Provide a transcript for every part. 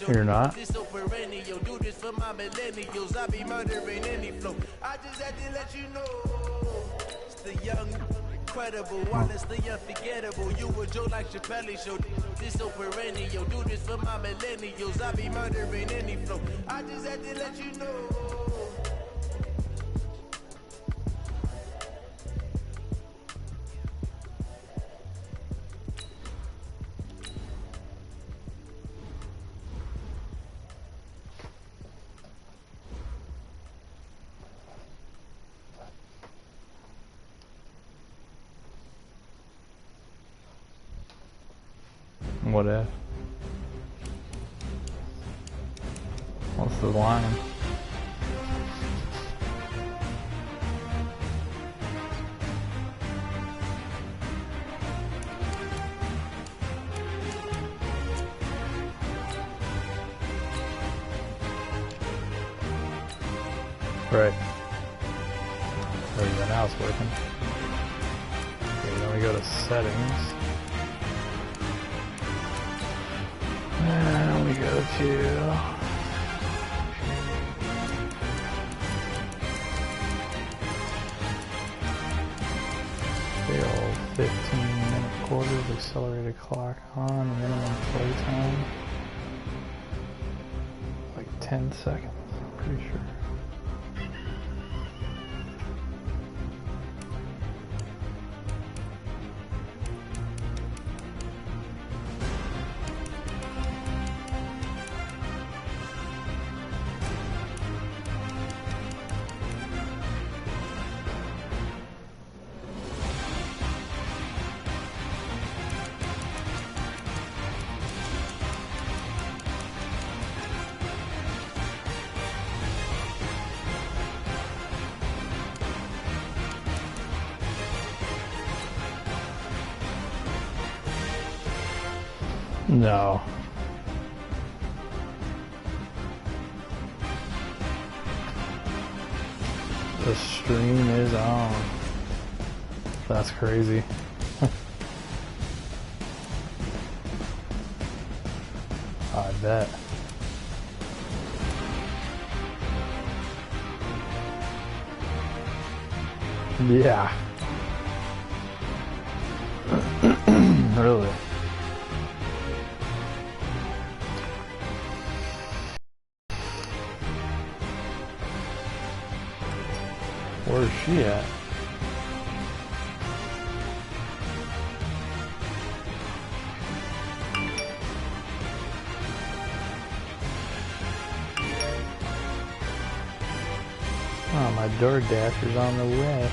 You're not. I be any flow. I just had to let you know. It's the young, incredible, honestly unforgettable. You a Joe like Chappelle show. This so perennial. Do this for my millennials. I be murdering any flow. I just had to let you know. What if? What's the line? Right. There we go, now it's working. Okay, then we go to settings. And we go to fail 15-minute quarters, accelerated clock on, minimum playtime, like 10 seconds, I'm pretty sure. No. The stream is on. That's crazy. I bet. Yeah. Really? Where's she at? Oh, my DoorDasher's on the way.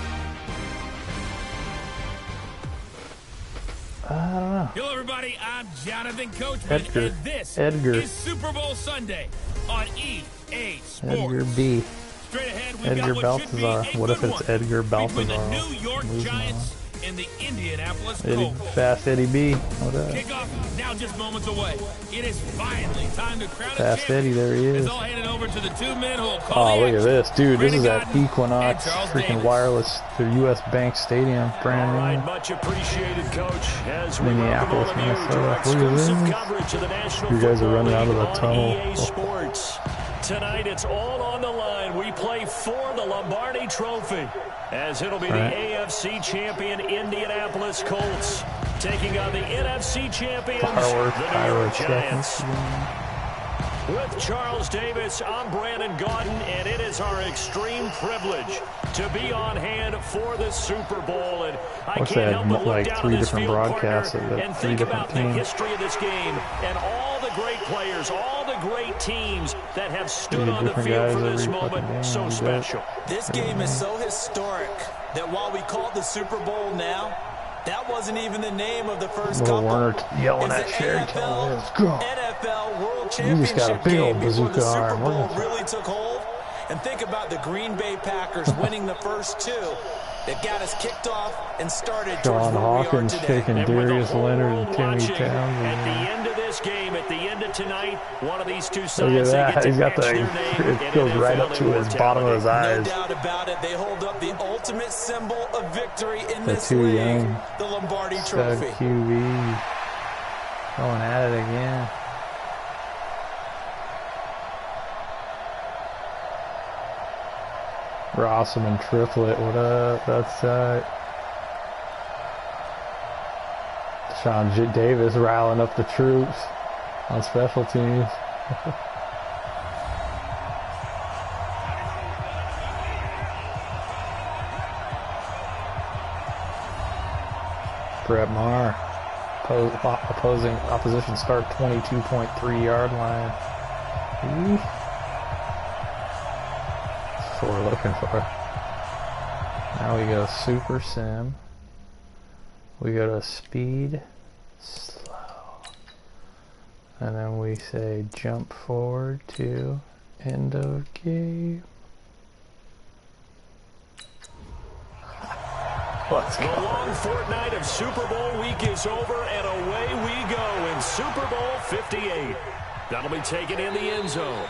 I don't know. Hello, everybody. I'm Jonathan Coachman, and this is Super Bowl Sunday on EA Sports. Edgar B. Straight ahead, we've Edgar got what should be Balthazar. a What if good it's one Edgar between the Balthazar? New York Giants and the Indianapolis Eddie, Colts. Fast Eddie B. What up? Kickoff now just moments away. It is finally time to crown a Fast champion. Eddie, there he is. It's all handed over to the two men who will call Oh, the look at this, dude. This is at Brandon Equinox, and Charles freaking Davis. wireless, the U.S. Bank Stadium, brand All right, new. much appreciated, Coach. As we Minneapolis, welcome all of you to Minnesota. exclusive Look at coverage of the National You guys are Football running out of League the on tunnel. EA Sports. Tonight, it's all on the line. We play for the Lombardi Trophy, as it'll be the AFC champion Indianapolis Colts taking on the NFC champions, the New York Giants. With Charles Davis, I'm Brandon Gaudin, and it is our extreme privilege to be on hand for the Super Bowl. And I What's can't that, help but look like down 3 at this different field, broadcasts partner, of the and 3 think different about the teams. history of this game and all the great players, all the great teams that have stood on the different field guys for this every fucking moment. game, So you bet. special. This game is so historic that while we call it the Super Bowl now, that wasn't even the name of the first Little couple. Werner yelling It's at the Sherry, AFL, let's go. NFL World You just got a Championship big old game before bazooka the Super arm. Bowl Look at that. really took hold. And think about the Green Bay Packers winning the first 2 that got us kicked off and started towards John where Hawkins we are today. kicking And with the Darius whole Leonard world and Timmy watching, Towns. at the end of this game, at the end of tonight, one of these two Look at sides, they get that. to He's got etch the, their name it in goes right NFL up to his bottom of his No eyes. doubt about it. They hold up the ultimate symbol of victory in They're this too league, young. the Lombardi Stud Trophy. QB. Going at it again. Rossman triplet, what up? That's Sean Davis riling up the troops on special teams. Brett Maher, opposition start 22.3 yard line. Ooh. That's what we're looking for. Now we go super sim. We go to speed, slow. And then we say jump forward to end of game. Let's go. The long fortnight of Super Bowl week is over, and away we go in Super Bowl 58. That'll be taken in the end zone.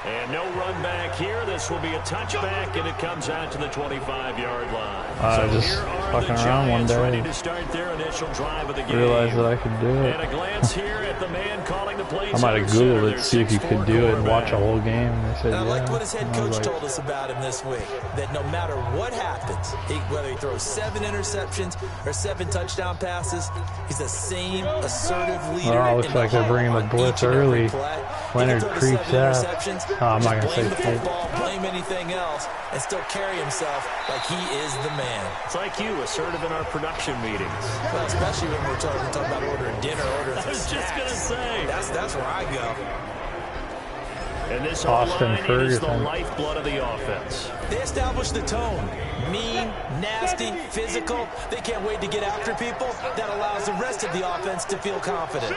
And no run back here. This will be a touchback, and it comes out to the 25-yard line. I just fucking around one day. Ready to start their initial drive of the game. Realized that I could do it. And a glance here at the man calling the plays. I might have Googled it to see if you could do it and watch a whole game. And they said, I yeah. like what his head coach like, told us about him this week, that no matter what happens, whether he throws 7 interceptions or 7 touchdown passes, he's the same assertive leader. Well, it looks like they're bringing the blitz early. Leonard creeps out. Oh, I'm not going to say football, blame anything else, and still carry himself like he is the man. It's like you, assertive in our production meetings. Well, especially when we're talking about ordering dinner, ordering some snacks. I was just going to say. That's where I go. And this Austin O-line is the Ferguson. lifeblood of the offense. They establish the tone. Mean, nasty, physical. They can't wait to get after people. That allows the rest of the offense to feel confident.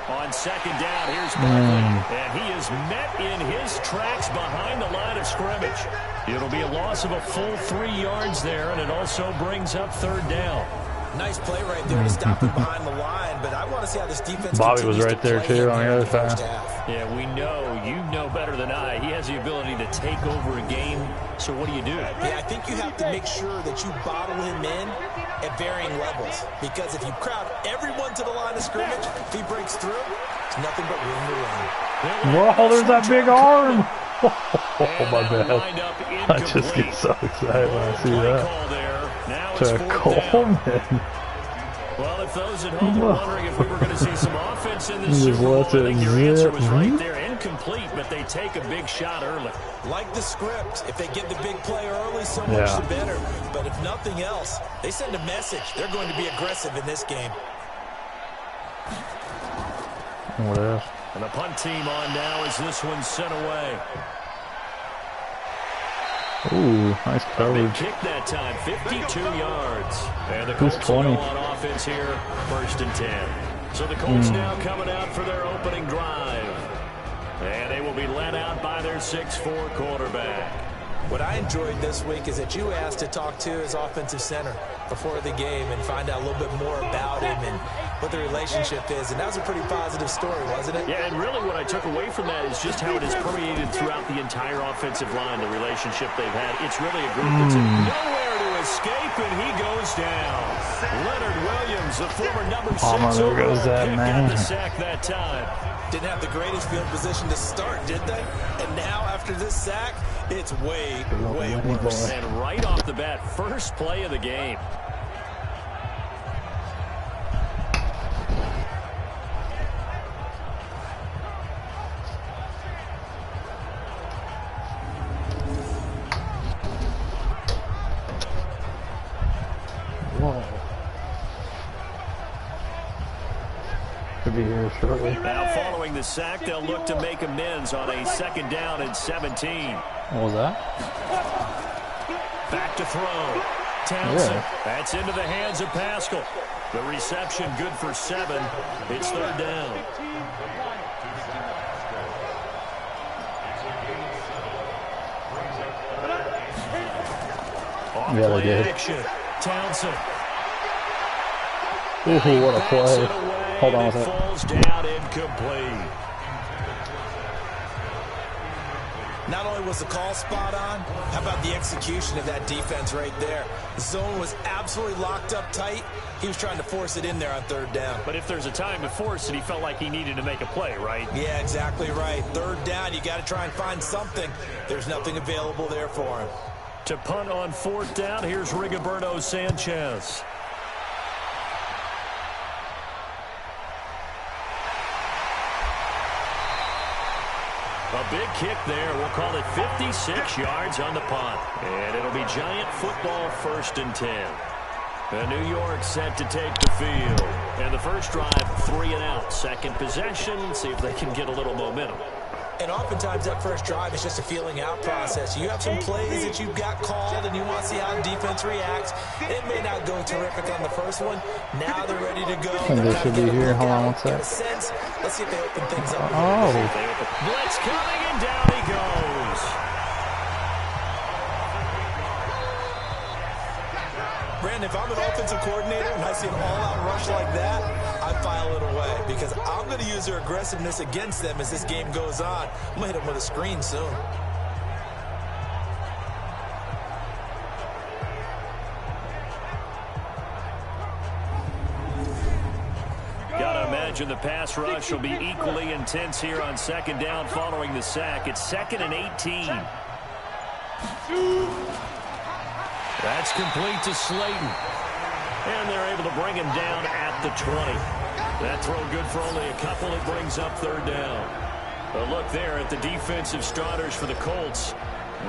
On second down, here's Barkley, and he is met in his tracks behind the line of scrimmage. It'll be a loss of a full 3 yards there, and it also brings up third down. Nice play right there to stop him behind the line, but I want to see how this defense Bobby was right there, too, on the other side. Yeah, we know. You know better than I. He has the ability to take over a game, so what do? Yeah, I think you have to make sure that you bottle him in at varying levels, because if you crowd everyone to the line of scrimmage, if he breaks through, it's nothing but room to run. Whoa, there's that big arm! Oh, my bad. I just get so excited when I see that. To Coleman. Well, if those at home were wondering if we were going to see some offense in this Just Super Bowl, I let it think your answer was zip. right there. Incomplete, but they take a big shot early. Like the script, if they get the big play early, so much the better. But if nothing else, they send a message. They're going to be aggressive in this game. What else? And the punt team on now as this one's sent away. Ooh, nice coverage. Big kick that time, 52 yards. And the Colts will go on offense here, 1st and 10. So the Colts now coming out for their opening drive. And they will be led out by their 6'4" quarterback. What I enjoyed this week is that you asked to talk to his offensive center before the game and find out a little bit more about him and what the relationship is. And that was a pretty positive story, wasn't it? Yeah, and really what I took away from that is just how it has permeated throughout the entire offensive line, the relationship they've had. It's really a group that's nowhere to escape, and he goes down. Leonard Williams, the former number 6 overall pick, got the sack that time. Didn't have the greatest field position to start, did they? And now, after this sack, it's way, way worse. And right off the bat, first play of the game. Whoa. Could be here shortly. Now following the sack, they'll look to make amends on a 2nd down and 17. What was that? Back to throw. Townsend. That's into the hands of Pascal. The reception good for 7. It's 3rd down. Yeah, they did. Action. Townsend. Ooh, what a play. Hold on a second. Falls down incomplete. Not only was the call spot on, how about the execution of that defense right there? The zone was absolutely locked up tight. He was trying to force it in there on third down. But if there's a time to force it, he felt like he needed to make a play, right? Yeah, exactly right. Third down, you got to try and find something. There's nothing available there for him. To punt on fourth down, here's Rigoberto Sanchez. A big kick there. We'll call it 56 yards on the punt. And it'll be Giant football, 1st and 10. And New York set to take the field. And the first drive, 3 and out. Second possession, see if they can get a little momentum. And oftentimes that first drive is just a feeling out process. You have some plays that you've got called and you want to see how the defense reacts. It may not go terrific on the first one. Now they're ready to go. And they should be here. Hold on, what's that? Let's see if they open things up. Oh. Blitz coming and down he goes. Brandon, if I'm an offensive coordinator and I see an all-out rush like that, I file it away because I'm going to use their aggressiveness against them as this game goes on. I'm going to hit them with a screen soon. Gotta imagine the pass rush will be equally intense here on second down following the sack. It's 2nd and 18. That's complete to Slayton. And they're able to bring him down at the 20. That throw good for only a couple. It brings up third down. A look there at the defensive starters for the Colts.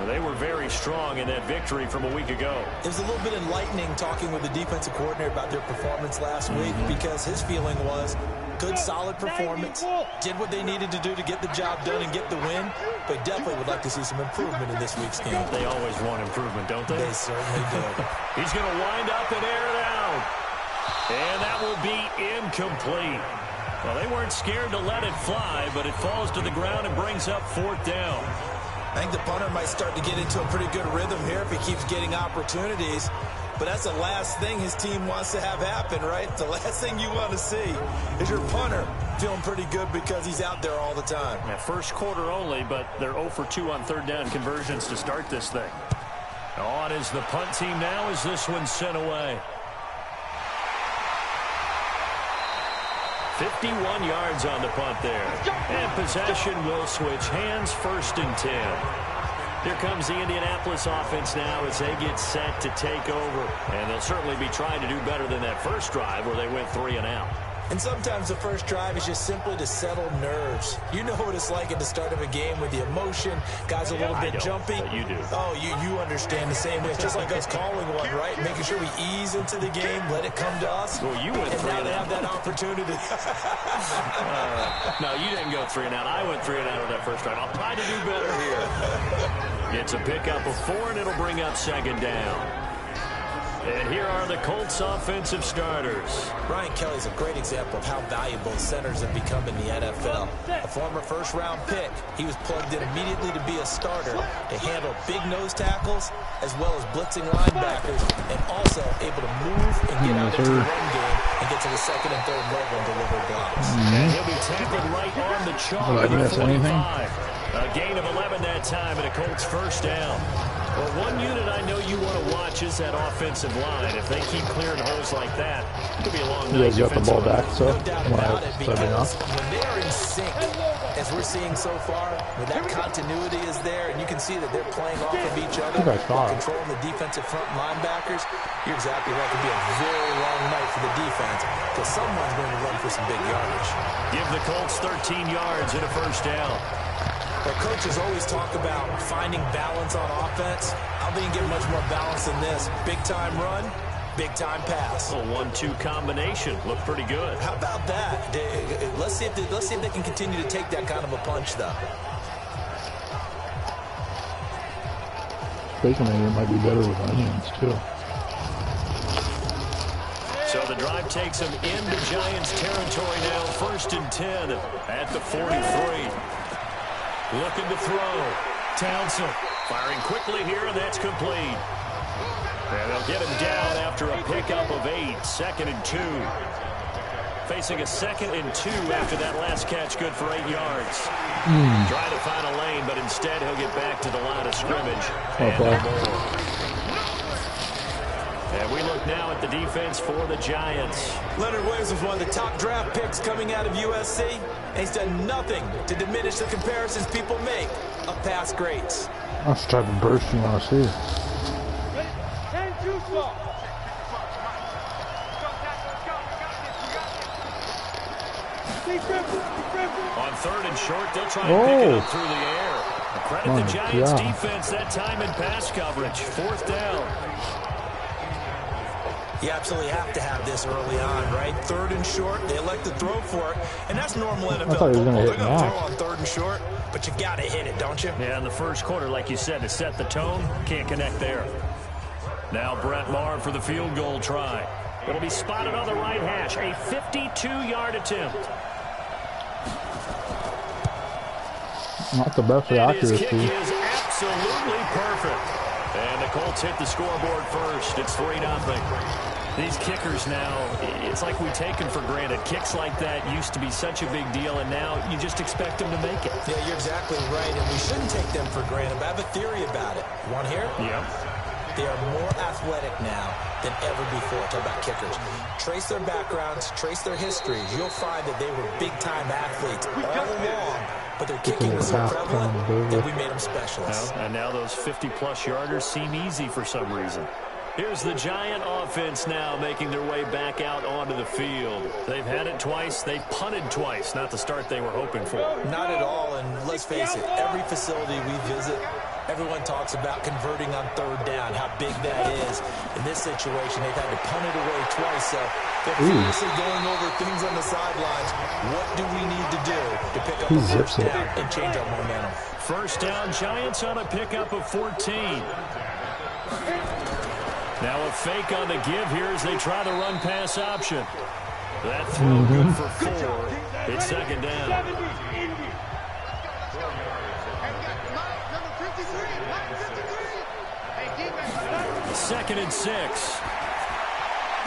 They were very strong in that victory from a week ago. It was a little bit enlightening talking with the defensive coordinator about their performance last week because his feeling was good, solid performance, did what they needed to do to get the job done and get the win, but definitely would like to see some improvement in this week's game. They always want improvement, don't they? They certainly do. He's going to wind up and air it out. And that will be incomplete. Well, they weren't scared to let it fly, but it falls to the ground and brings up 4th down. I think the punter might start to get into a pretty good rhythm here if he keeps getting opportunities. But that's the last thing his team wants to have happen, right? The last thing you want to see is your punter feeling pretty good because he's out there all the time. Yeah, first quarter only, but they're 0 for 2 on third down conversions to start this thing. On is the punt team now as this one's sent away. 51 yards on the punt there. And possession will switch hands, 1st and 10. Here comes the Indianapolis offense now as they get set to take over. And they'll certainly be trying to do better than that first drive where they went 3 and out. And sometimes the first drive is just simply to settle nerves. You know what it's like at the start of a game with the emotion. Guys a little bit jumpy. But you do. Oh, you understand the same way. It's just like us calling one, right? Making sure we ease into the game, let it come to us. Well, you went 3 and now and they out. have that opportunity. No, you didn't go 3 and out. I went 3 and out on that first drive. I'll try to do better here. It's a pickup of 4, and it'll bring up 2nd down. And here are the Colts offensive starters. Brian Kelly's a great example of how valuable centers have become in the NFL. A former first-round pick, he was plugged in immediately to be a starter to handle big nose tackles as well as blitzing linebackers and also able to move and get out into the run game and get to the 2nd and 3rd level and deliver blocks. And he'll be tackled right on the chalk. Did I miss anything? A gain of 11 that time and a Colts first down. Well, one unit I know you want to watch is that offensive line. If they keep clearing holes like that, it could be a long night. You guys got the ball back, so No doubt about it, because when they are in sync, as we're seeing so far, when that continuity is there, and you can see that they're playing off of each other, while controlling the defensive front linebackers, you're exactly right. It could be a very long night for the defense, because someone's going to run for some big yardage. Give the Colts 13 yards and a first down. Our coaches always talk about finding balance on offense. I don't think you get much more balance than this. Big-time run, big-time pass. A 1-2 combination. Looked pretty good. How about that? Let's see if they can continue to take that kind of a punch, though. Baconator might be better with onions, too. So the drive takes them into Giants territory now. 1st and 10 at the 43. Looking to throw. Townsend firing quickly here, and that's complete. And they'll get him down after a pickup of 8. 2nd and 2. Facing a 2nd and 2 after that last catch, good for 8 yards. Trying to find a lane, but instead he'll get back to the line of scrimmage. And we look now at the defense for the Giants. Leonard Williams was one of the top draft picks coming out of USC, and he's done nothing to diminish the comparisons people make of past greats. That's the type of burst you want to see. On 3rd and short, they'll try and pick it up through the air. Credit the Giants defense that time in pass coverage. 4th down. You absolutely have to have this early on, right? 3rd and short, they elect to throw for it, and that's normal NFL football. They're going to throw on 3rd and short, but you got to hit it, don't you? Yeah, in the first quarter, like you said, to set the tone, can't connect there. Now Brett Maher for the field goal try. It'll be spotted on the right hash, a 52-yard attempt. Not the best for accuracy. His kick is absolutely perfect. And the Colts hit the scoreboard first. It's 3-0. These kickers now, it's like we take them for granted. Kicks like that used to be such a big deal, and now you just expect them to make it. Yeah, you're exactly right, and we shouldn't take them for granted. But I have a theory about it. You want to hear it? Yep. They are more athletic now than ever before. Talk about kickers. Trace their backgrounds, trace their histories. You'll find that they were big-time athletes all along, but their kicking was so prevalent that we made them specialists. And now those 50-plus yarders seem easy for some reason. Here's the Giant offense now making their way back out onto the field. They've had it twice. They've punted twice. Not the start they were hoping for. Not at all, and let's face it, every facility we visit, everyone talks about converting on 3rd down, how big that is. In this situation, they've had to punt it away twice, so they're furiously going over things on the sidelines. What do we need to do to pick up a 1st down and change our momentum? 1st down, Giants on a pickup of 14. Now a fake on the give here as they try the run-pass option. That throw good for 4. It's 2nd down. 2nd and 6.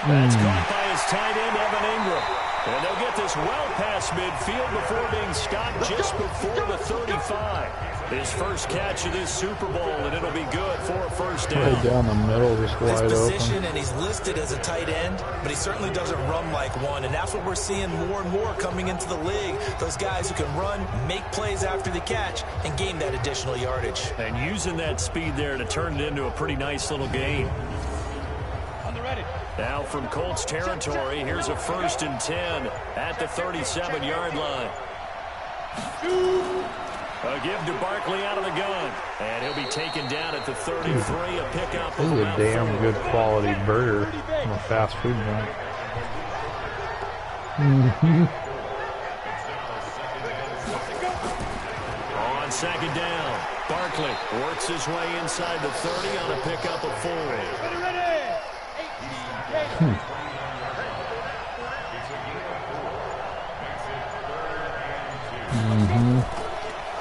That's caught by his tight end, Evan Ingram. And they'll get this well past midfield before being stopped just before the 35. His first catch of this Super Bowl, and it'll be good for a 1st down. Right down the middle, just wide open. His position, and he's listed as a tight end, but he certainly doesn't run like one, and that's what we're seeing more and more coming into the league. Those guys who can run, make plays after the catch, and gain that additional yardage. And using that speed there to turn it into a pretty nice little gain. Now from Colts territory, here's a 1st and 10 at the 37-yard line. A give to Barkley out of the gun. And he'll be taken down at the 33, a pickup. This is a damn good quality burger from a fast food joint. On 2nd down, Barkley works his way inside the 30 on a pickup of 4.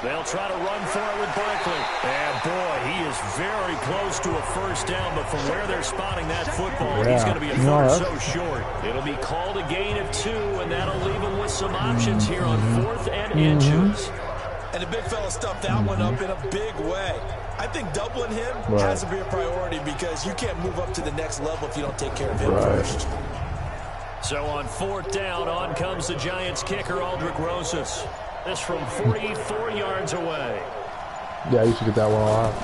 They'll try to run for it with Barkley. And boy, he is very close to a 1st down, but from where they're spotting that football, he's going to be a foot so short. It'll be called a gain of 2, and that'll leave him with some options here on 4th and inches. And the big fella stuffed that one up in a big way. I think doubling him has to be a priority because you can't move up to the next level if you don't take care of him first. So on 4th down, on comes the Giants kicker, Aldrick Rosas. This from 44 yards away. Yeah, I used to get that one a lot.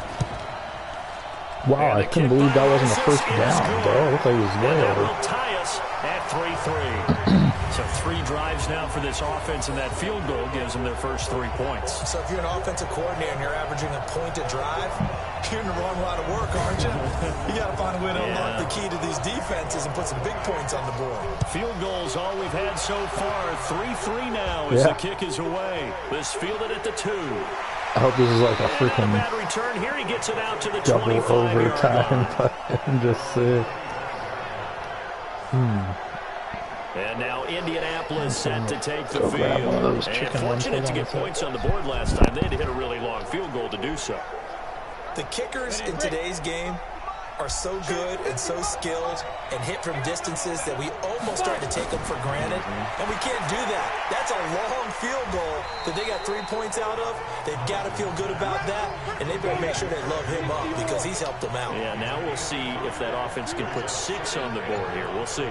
Wow, I couldn't believe that wasn't a 1st down, bro. It looked like he was way that over. will tie us at 3-3. So 3 drives now for this offense, and that field goal gives them their first 3 points. So if you're an offensive coordinator and you're averaging a point a drive, you're in the wrong line of work, aren't you? You got to find a way to unlock the key to these defenses and put some big points on the board. Field goals all we've had so far. 3-3 now as the kick is away. This fielded at the 2. I hope this is like a freaking bad return. Here he gets it out to the double 25-yard overtime, fucking just sick. And now Indianapolis set to take the field. And fortunate to get points on the board last time. They had to hit a really long field goal to do so. The kickers in today's game are so good and so skilled and hit from distances that we almost start to take them for granted, and we can't do that. That's a long field goal that they got 3 points out of. They've got to feel good about that, and they better make sure they love him up because he's helped them out. Yeah, now we'll see if that offense can put 6 on the board here. We'll see.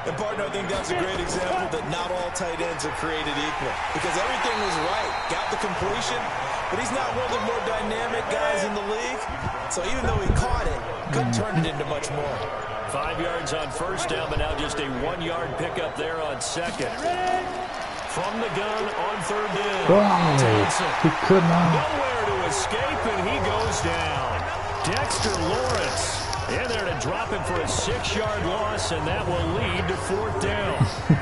And, partner, I think that's a great example that not all tight ends are created equal because everything was right. Got the completion, but he's not one of the more dynamic guys in the league. So even though he caught it, couldn't turn it into much more. 5 yards on first down, but now just a 1-yard pickup there on second. From the gun on third down. He could not. Nowhere to escape, and he goes down. Dexter Lawrence in there to drop him for a 6-yard loss, and that will lead to fourth down.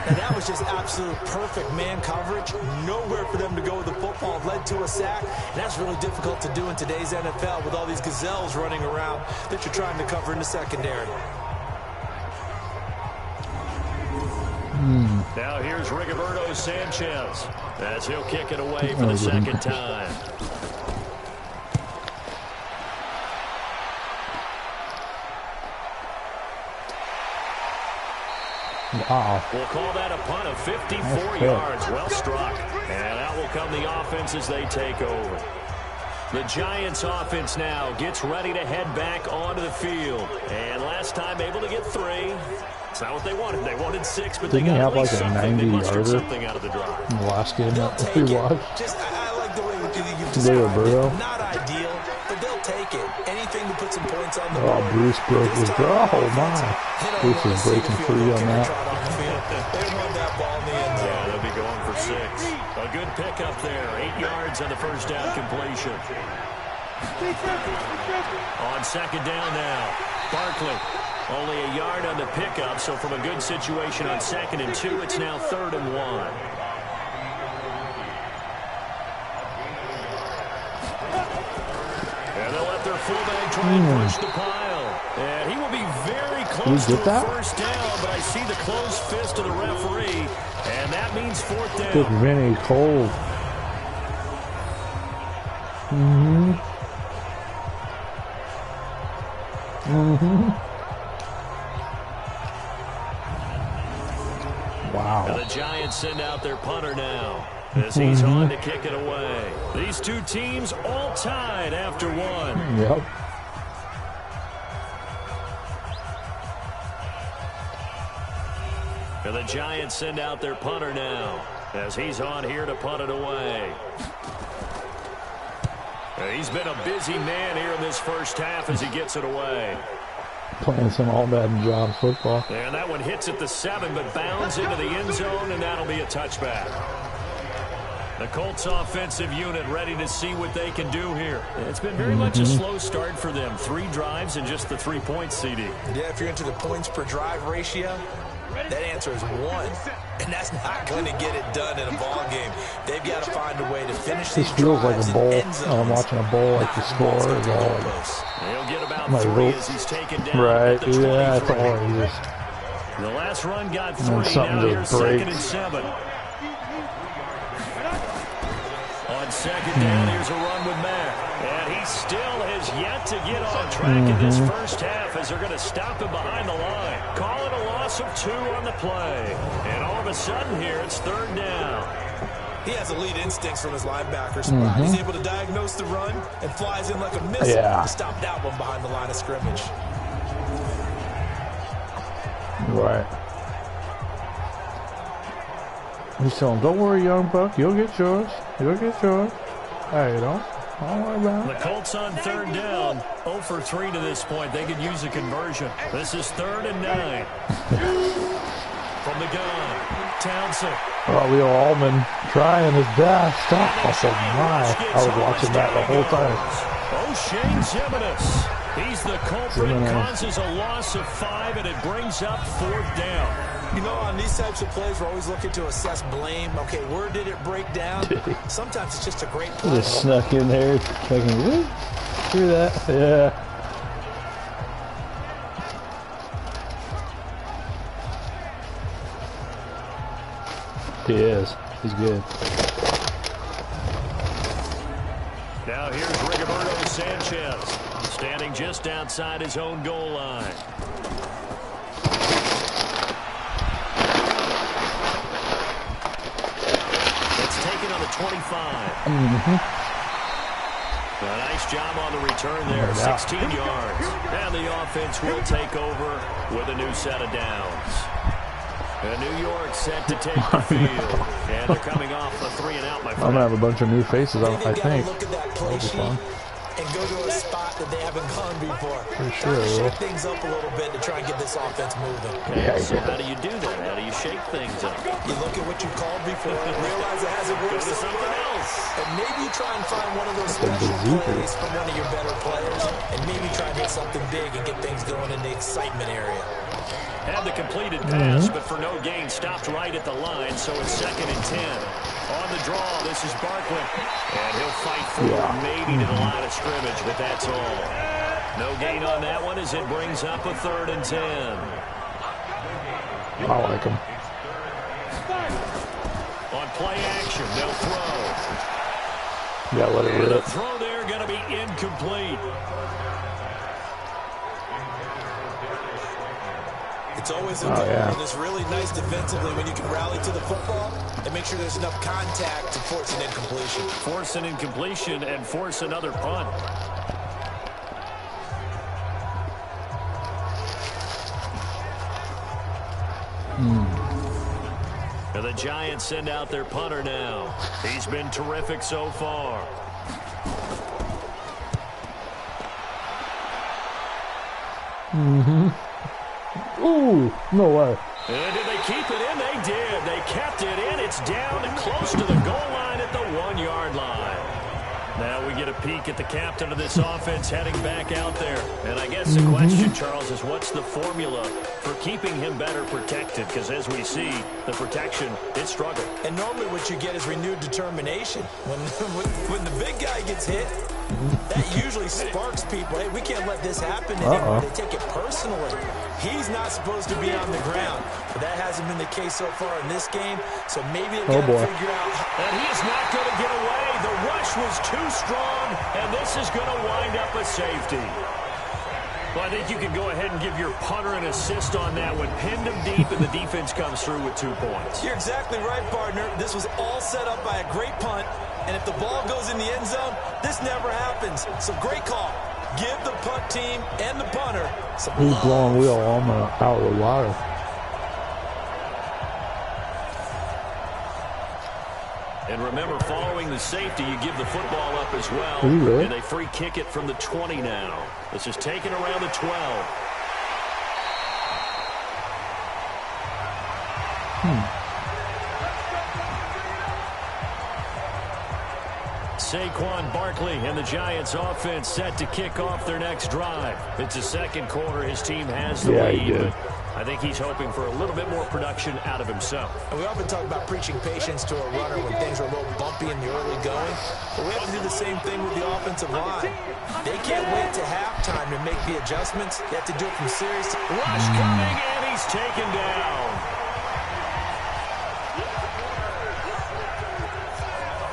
And that was just absolute perfect man coverage. Nowhere for them to go with the football. Led to a sack, and that's really difficult to do in today's NFL with all these gazelles running around that you're trying to cover in the secondary. Now here's Rigoberto Sanchez as he'll kick it away for the second time. Wow. We'll call that a punt of 54 yards. Well struck. And out will come the offense as they take over. The Giants offense now gets ready to head back onto the field. And last time able to get 3. It's not what they wanted. They wanted 6, but Didn't they got he at have least like a something. They mustered 90-yarder something out of the drive. in the last game that we watched? I like the way you've described Roberto. it. Not ideal, but they'll take it. Anything to put some points on the board. Oh, Bruce broke his draw. Oh, my. Bruce is breaking free on that. They won that ball in the end zone. Yeah, they'll be going for 6. A good pickup there. 8 yards on the first down completion. On second down now, Barkley. Only a yard on the pickup, so from a good situation on 2nd and 2, it's now 3rd and 1. And they'll let their fullback try and push the pile. And he will be very close to a first down, but I see the closed fist of the referee, and that means 4th down. Took Vinny cold. Wow. And the Giants send out their punter now as he's on to kick it away. These two teams all tied after 1. Yep. And the Giants send out their punter now as he's on here to punt it away. And he's been a busy man here in this first half as he gets it away. Playing some all Madden job football. And that one hits at the 7, but bounds into the end zone, and that'll be a touchback. The Colts offensive unit ready to see what they can do here. It's been very much a slow start for them. 3 drives and just the 3 points, CD. Yeah, if you're into the points per drive ratio, that answer is 1. And that's not going to get it done in a ball game. They've got to find a way to finish these This feels like drives a bowl. in end zones. I'm watching a bowl, like the score is all like, He'll get about my 3 rope. as he's taken down Right, at the yeah, 23. that's all it is. The last run got And then 3. something Now here's just 2nd breaks. and 7. On 2nd down, here's a run with Mack. And he still has yet to get on track in this first half as they're going to stop him behind the line. Calling a loss of 2 on the play. And all of a sudden here, it's 3rd down. He has elite instincts from his linebacker spot. He's able to diagnose the run and flies in like a missile to stop that one behind the line of scrimmage. Right. He's telling him, don't worry, young buck. You'll get yours. You'll get yours. Hey, don't worry about The it. Colts on 3rd down. 0 for 3 to this point. They could use a conversion. This is 3rd and 9. From the gun, Townsend. Oh, Leo Allman trying his best. Oh, my. I was watching that the whole time. O'Shane Zimenez. He's the culprit. Causes a loss of 5, and it brings up 4th down. You know, on these types of plays, we're always looking to assess blame. Okay, where did it break down? Sometimes it's just a great play. Just snuck in there, taking whoop, through that. Yeah. He is. He's good. Now here's Rigoberto Sanchez, standing just outside his own goal line. It's taken on the 25. A nice job on the return there, 16 yards. And the offense will take over with a new set of downs. And New York set to take the field. And they're coming off a 3-and-out, my friend. I'm going to have a bunch of new faces, I think. Look at that play sheet and go to a spot that they haven't gone before. For sure. Shake things up a little bit to try and get this offense moving. Yeah, so how do you do that? How do you shake things up? You look at what you called before and realize it hasn't worked to something else. And maybe you try and find one of those special plays from one of your better players and maybe try and hit something big and get things going in the excitement area. Had the completed pass, but for no gain, stopped right at the line, so it's 2nd and 10. On the draw, this is Barkley. And he'll fight forward, maybe to the line of scrimmage, but that's all. No gain on that one as it brings up a 3rd and 10. I like him. On play action, they'll throw. Yeah, let it rip. The throw there going to be incomplete. It's always a goal, and it's really nice defensively when you can rally to the football and make sure there's enough contact to force an incompletion. Force an incompletion and force another punt. And the Giants send out their punter now. He's been terrific so far. Ooh, no way. And did they keep it in? They did. They kept it in. It's down and close to the goal line at the 1-yard line. Now we get a peek at the captain of this offense heading back out there. And I guess the question, Charles, is what's the formula for keeping him better protected? Because as we see, the protection, it struggled. And normally what you get is renewed determination. When the big guy gets hit, that usually sparks people. Hey, we can't let this happen anymore. They take it personally. He's not supposed to be on the ground. But that hasn't been the case so far in this game. So maybe they've got to figure out. And he is not going to get away. The rush was too strong, and this is going to wind up a safety. Well, I think you can go ahead and give your punter an assist on that one. Pinned him deep, and the defense comes through with 2 points. You're exactly right, partner. This was all set up by a great punt. And if the ball goes in the end zone, this never happens. So great call. Give the punt team and the punter some love. He's blowing wheel out of the water. And remember, following the safety, you give the football up as well. Really? And they free kick it from the 20 now. This is taken around the 12. Saquon Barkley and the Giants offense set to kick off their next drive. It's the 2nd quarter. His team has the lead. But I think he's hoping for a little bit more production out of himself. And we often talk about preaching patience to a runner when things are a little bumpy in the early going. But we have to do the same thing with the offensive line. They can't wait to halftime to make the adjustments. They have to do it from series. Rush coming, and he's taken down.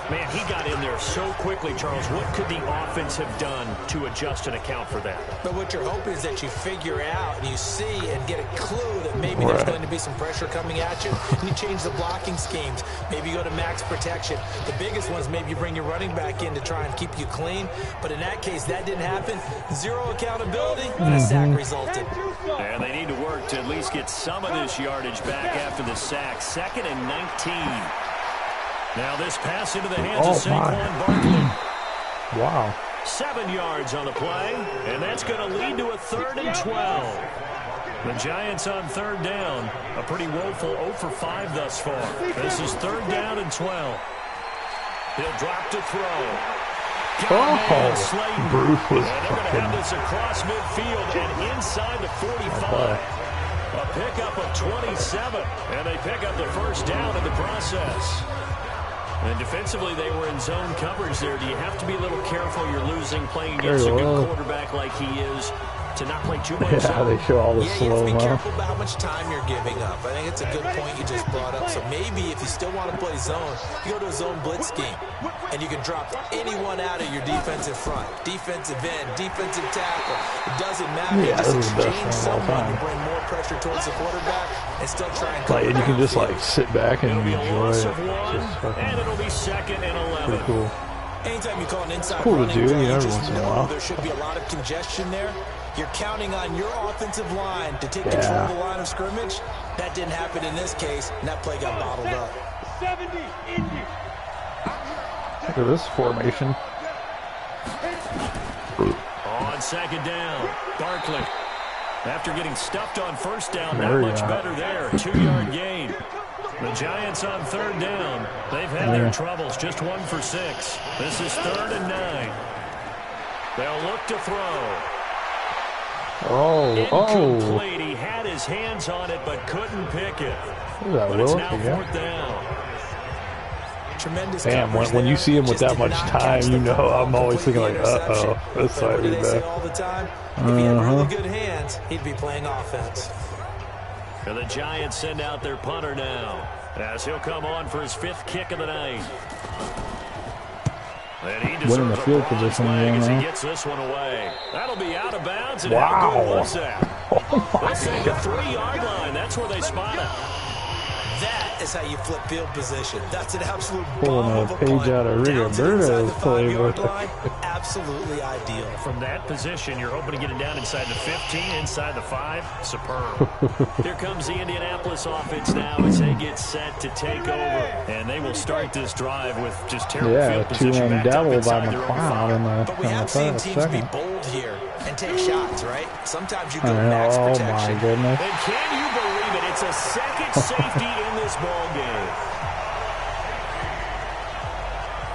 Man, he got in there so quickly, Charles. What could the offense have done to adjust and account for that? But what you're hoping is that you figure out and you see and get a clue that maybe there's going to be some pressure coming at you, and you change the blocking schemes. Maybe you go to max protection. The biggest one is maybe you bring your running back in to try and keep you clean. But in that case, that didn't happen. Zero accountability, and a sack resulted. And they need to work to at least get some of this yardage back after the sack. 2nd and 19. Now this pass into the hands of Saquon Barkley. Wow. 7 yards on the play, and that's going to lead to a 3rd and 12. The Giants on 3rd down. A pretty woeful 0 for 5 thus far. This is 3rd down and 12. He'll drop to throw. Bruce was they're going to have this across midfield and inside the 45. A pickup of 27, and they pick up the 1st down in the process. And defensively, they were in zone coverage there. Do you have to be a little careful? You're losing playing against a good quarterback like he is. to not play too much Yeah, zone. they show all the Yeah, you have to be slow-mo. careful about how much time you're giving up. I think it's a good point you just brought up. So maybe if you still want to play zone, you go to a zone blitz scheme, and you can drop anyone out of your defensive front, defensive end, defensive tackle. It doesn't matter. Yeah, Just this is the best exchange thing of all someone time. to bring more pressure towards the quarterback and still try and Like, cover and you can just downfield. like sit back and It'll be a enjoy loss it. of one, It's just and it'll be 2nd and 11. pretty cool. Anytime you call an inside cool to running do, play, you know, you every just once in a know while. there should be a lot of congestion there. You're counting on your offensive line to take Yeah. control of the line of scrimmage. That didn't happen in this case, and that play got bottled up. 70 Indy. Look at this formation. On 2nd down, Barkley. After getting stuffed on 1st down, not Very much hot. better there. 2-yard gain. The Giants on 3rd down. They've had their troubles, just 1 for 6. This is 3rd and 9. They'll look to throw. Oh, Incomplete. He had his hands on it, but couldn't pick it. Look at that But it's look now again. 4th down. Tremendous Damn, coverage when you there. see him with Just that did much not time, catch you the know, football. I'm always thinking like, Complete uh-oh, interception. this But might what be do they say bad. all the time? If he had really good hands, he'd be playing offense. And the Giants send out their punter now, as he'll come on for his 5th kick of the night. And he deserves Winning the field a bronze position flag again, as he huh? gets this one away. That'll be out of bounds, and Wow. how good was that? Oh my Let's say the God. 3-yard line. That's where they spot it. That is how you flip field position. That's an absolute Pulling bomb a of a page punt. out of Down to inside Rigoberto's the play, 5-yard but- line. Absolutely ideal. From that position, you're hoping to get it down inside the 15, inside the 5. Superb. Here comes the Indianapolis offense now as they get set to take over. And they will start this drive with just terrible Yeah, field position. two-man backed up double by inside their own McLeod 5. in the, But we in the have seen first teams be second. bold here and take shots, right? Sometimes you I go know, max oh protection. my goodness. And can you believe it? It's a second safety in this ball game.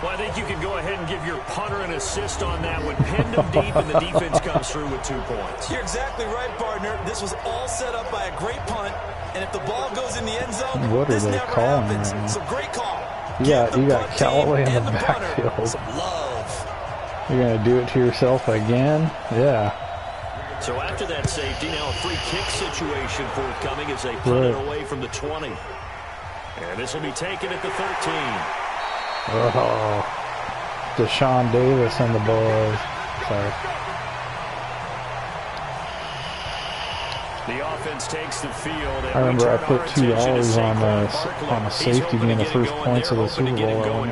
Well, I think you can go ahead and give your punter an assist on that one. Pinned him deep, and the defense comes through with 2 points. You're exactly right, partner. This was all set up by a great punt, and if the ball goes in the end zone, What are this they never calling happens. right now? So great call. You got Give the punt team Callaway in and the punter backfield. some love. You're going to do it to yourself again? Yeah. So after that safety, now a free kick situation forthcoming as they punt it away from the 20. And this will be taken at the 13. Oh. Deshaun Davis and the boys. Sorry. The offense takes the field. I remember I put $2 on a safety being the first points of the Super Bowl.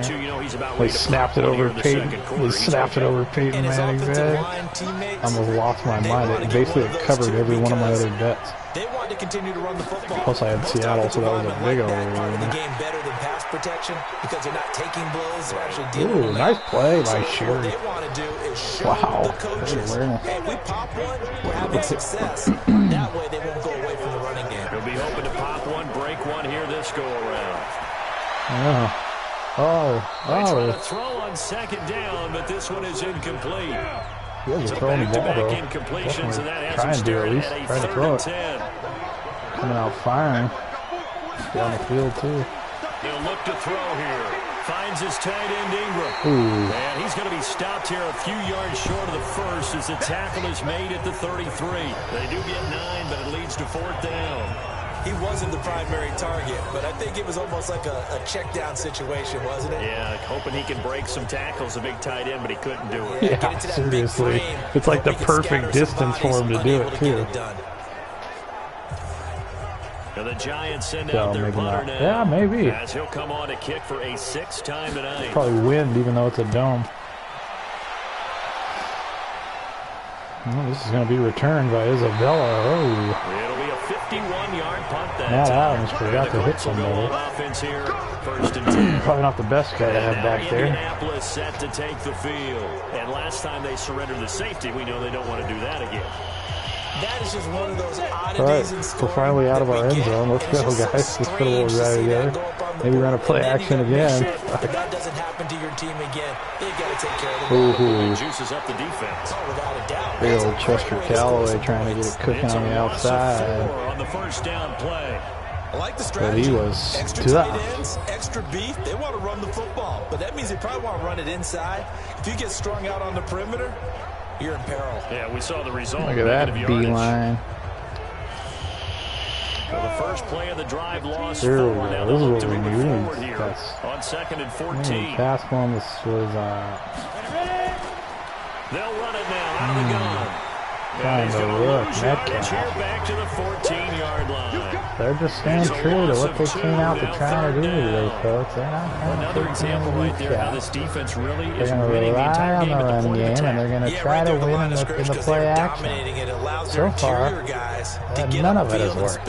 They snapped it over Peyton. They snapped it over Peyton And his Manning's offensive head. line teammates, I almost lost my they mind. wanted It to get basically one of those covered two every one of my because other bets. they want to continue to run the football. Plus, I had Most Seattle, so that was a offensive big linemen like that part of the over. game better than pass protection because they're not taking blows. They're actually dealing Ooh, with nice play by What Sherry. they want to do is show Wow. the coaches, Good awareness. hey, if we pop one, we're having success. That way they won't go away from the running game. He'll be hoping to pop one, break one here this go-around. Yeah. Oh. They try to Oh. throw on 2nd down, but this one is incomplete. He hasn't So thrown the ball, back-to-back though. incompletions, and that has Try him and do at staring least. at a Try to 3rd throw and it. 10. Coming out firing. Down the field, too. He'll look to throw here. Finds his tight end Ingram. Ooh. And he's going to be stopped here a few yards short of the first as the tackle is made at the 33. They do get 9, but it leads to 4th down. He wasn't the primary target, but I think it was almost like a check down situation, wasn't it? Yeah, hoping he can break some tackles, a big tight end, but he couldn't do it. Get Yeah, into that big seriously. frame, It's like the hope he can perfect scatter some distance for him to bodies, do it, unable to too. get it done. And the Giants send So out their maybe punter not. now. Yeah, maybe. As he'll come on to kick for a 6th time tonight. Probably wind, even though it's a dome. Well, this is going to be returned by Isabella. Oh. It'll be a 51-yard punt that Matt time. Adams forgot And the to hit Colts will go somebody. on offense here, 1st and 10. Probably not the best guy to And have now back there. Indianapolis set to take the field. And last time they surrendered the safety, we know they don't want to do that again. That is just one of those oddities All right, in we're scoring finally out of that our we end get, zone. Let's and it's go, just so guys. Let's put a little strange to guy see that together. go up on the Maybe we're board. going to play And then you action gotta make again. sure that that doesn't happen to your team again. You got to take care of the ball. Ooh. Juices up the defense. Oh, without a doubt. Big That's a old great Chester way to score Callaway some trying to get points. it cooking It's on a the loss of outside. 4 on the 1st down play. I like the But strategy. he was extra tough. tight ends, extra beef. They want to run the football, but that means they probably want to run it inside. If you get strung out on the perimeter, you're in peril. Yeah, we saw the result. Look at that beeline. So the first play of the drive lost Here we 4. go. Now This is they'll what look to we move need. forward here on 2nd and 14. Pass one was They'll run it now out of the gun. trying He's to going to look. lose yardage here Metcalf. back to the 14-yard line. They're just staying true to what they came out to try to do today, folks. They're not Another example right there how this defense really They're is going to winning the rely entire on game the at the run point of game, and attack. they're going to try to win in the play action. So far, none of it has worked.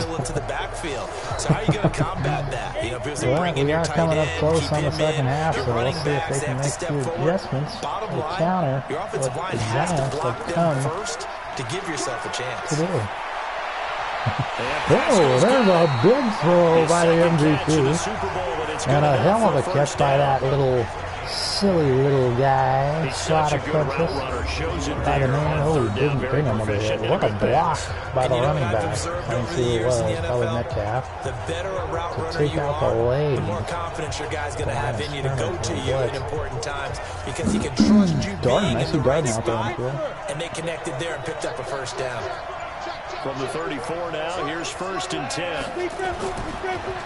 So how are you going to combat that? You know, because they Well, bring we in your are tight coming up end, close keep on the him second in, half, your so we'll running see if backs they can have to make step few forward. adjustments. Bottom The line, counter, your offensive what line the has to Giants block have them come first to give yourself a chance. to do. Oh, there's a big throw by the MVP. And a hell of a catch by that little silly little guy. Slot of punches by the man. Oh, he didn't bring him over here. What a block by the running back. I didn't see who it was. Probably Metcalf. The better a route To runner take you out the are, lead. the more confidence your guy's going to have in you to go to you Blitz. in important times because he can trust you Darden, being I in see the right Darden out there on the spot, field. and they connected there and picked up a first down. From the 34 now, here's 1st and 10.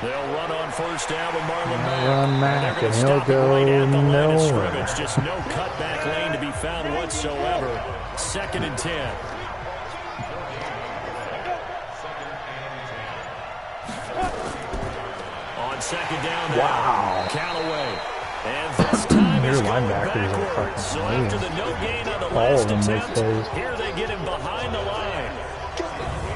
They'll run on 1st down with Marlon Mack. Run Mack, and he'll Stop it right at the go line of nowhere. scrimmage. Just no cutback lane to be found whatsoever. 2nd and 10. On 2nd down now. Wow. Callaway. And this time Your he's going linebackers are backwards. So fucking after amazing. the no gain on the All last of them make attempt, plays. here they get him behind the line.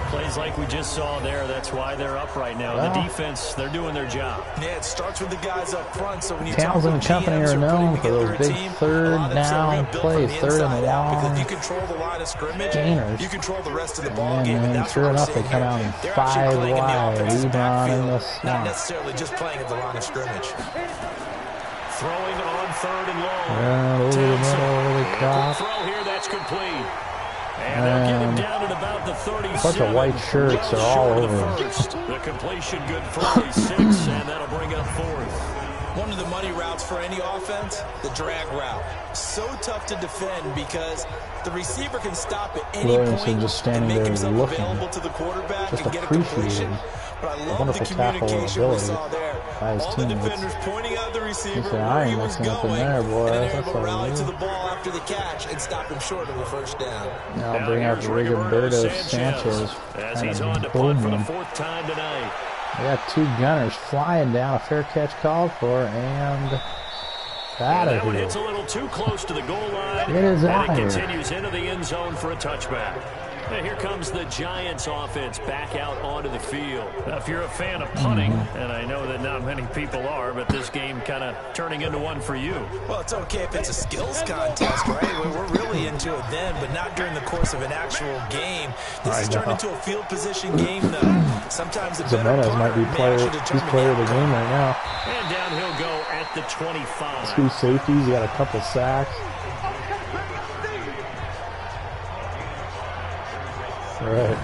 Plays like we just saw there. That's why they're up right now. Well, the defense, they're doing their job. Yeah, it starts with the guys up front. So when you Townsend and company are known for those big third down plays, third and long because you control the line of scrimmage, gainers. you control the rest of the ball And game. then That's sure what we're enough, they seeing come here. out in They're 5 actually playing in the wide. offensive Ebron in the backfield, slot. not necessarily just playing at the line of scrimmage. Throwing on 3rd and long. Over the middle, over the top. Throw here, that's complete. And they'll get him down at about the 37. A bunch of white shirts are all Short of over the him. first. The completion good for 46, and that'll bring up 4th. One of the money routes for any offense, the drag route. So tough to defend because the receiver can stop at any Williamson point just standing and make there himself looking, available to the quarterback just and get a completion. appreciating But I the love the wonderful tackle communication we ability saw there. by his All the teammates. defenders pointing out the receiver He said, where "I he ain't was mixing up in going, there, boys. and they're That's able to all rally you to do." the ball after the catch and stop him short of a first down. Now I'll bring out Rigoberto Sanchez. As he's Kind on of to punt for the booming. 4th time tonight. We got 2 gunners flying down. A fair catch called for, and out That of one here. hits a little too close to the goal line. It is and out it here. continues into the end zone for a touchback. Now here comes the Giants offense back out onto the field. Now, if you're a fan of punting, and I know that not many people are, but this game kind of turning into one for you. Well, it's okay if it's a skills contest, right? We're really into it then, but not during the course of an actual game. This has turned into a field position game, though. Sometimes the better Zimenez might be punter may actually he's determine player of the outcome. game right now. And down he'll go at the 25. 2 safeties. He got a couple sacks. All right.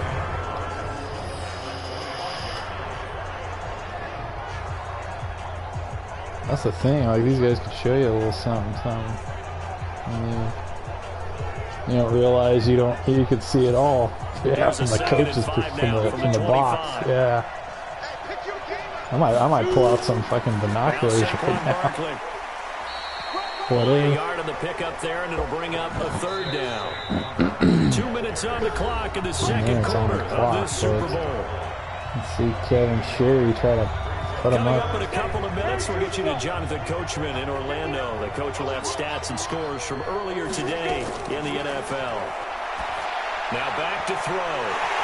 That's the thing. Like, these guys could show you a little something. And you don't realize you could see it all. Yeah, from the coaches, from the box. Yeah. I might pull out some fucking binoculars right now. A yard on the pickup there, and it'll bring up a 3rd down. 2 minutes on the clock in the second quarter of this Super Bowl. Let's see Kevin Sherry try to put him Coming up. up in a couple of minutes, we'll get you to Jonathan Coachman in Orlando. The coach will have stats and scores from earlier today in the NFL. Now back to throw.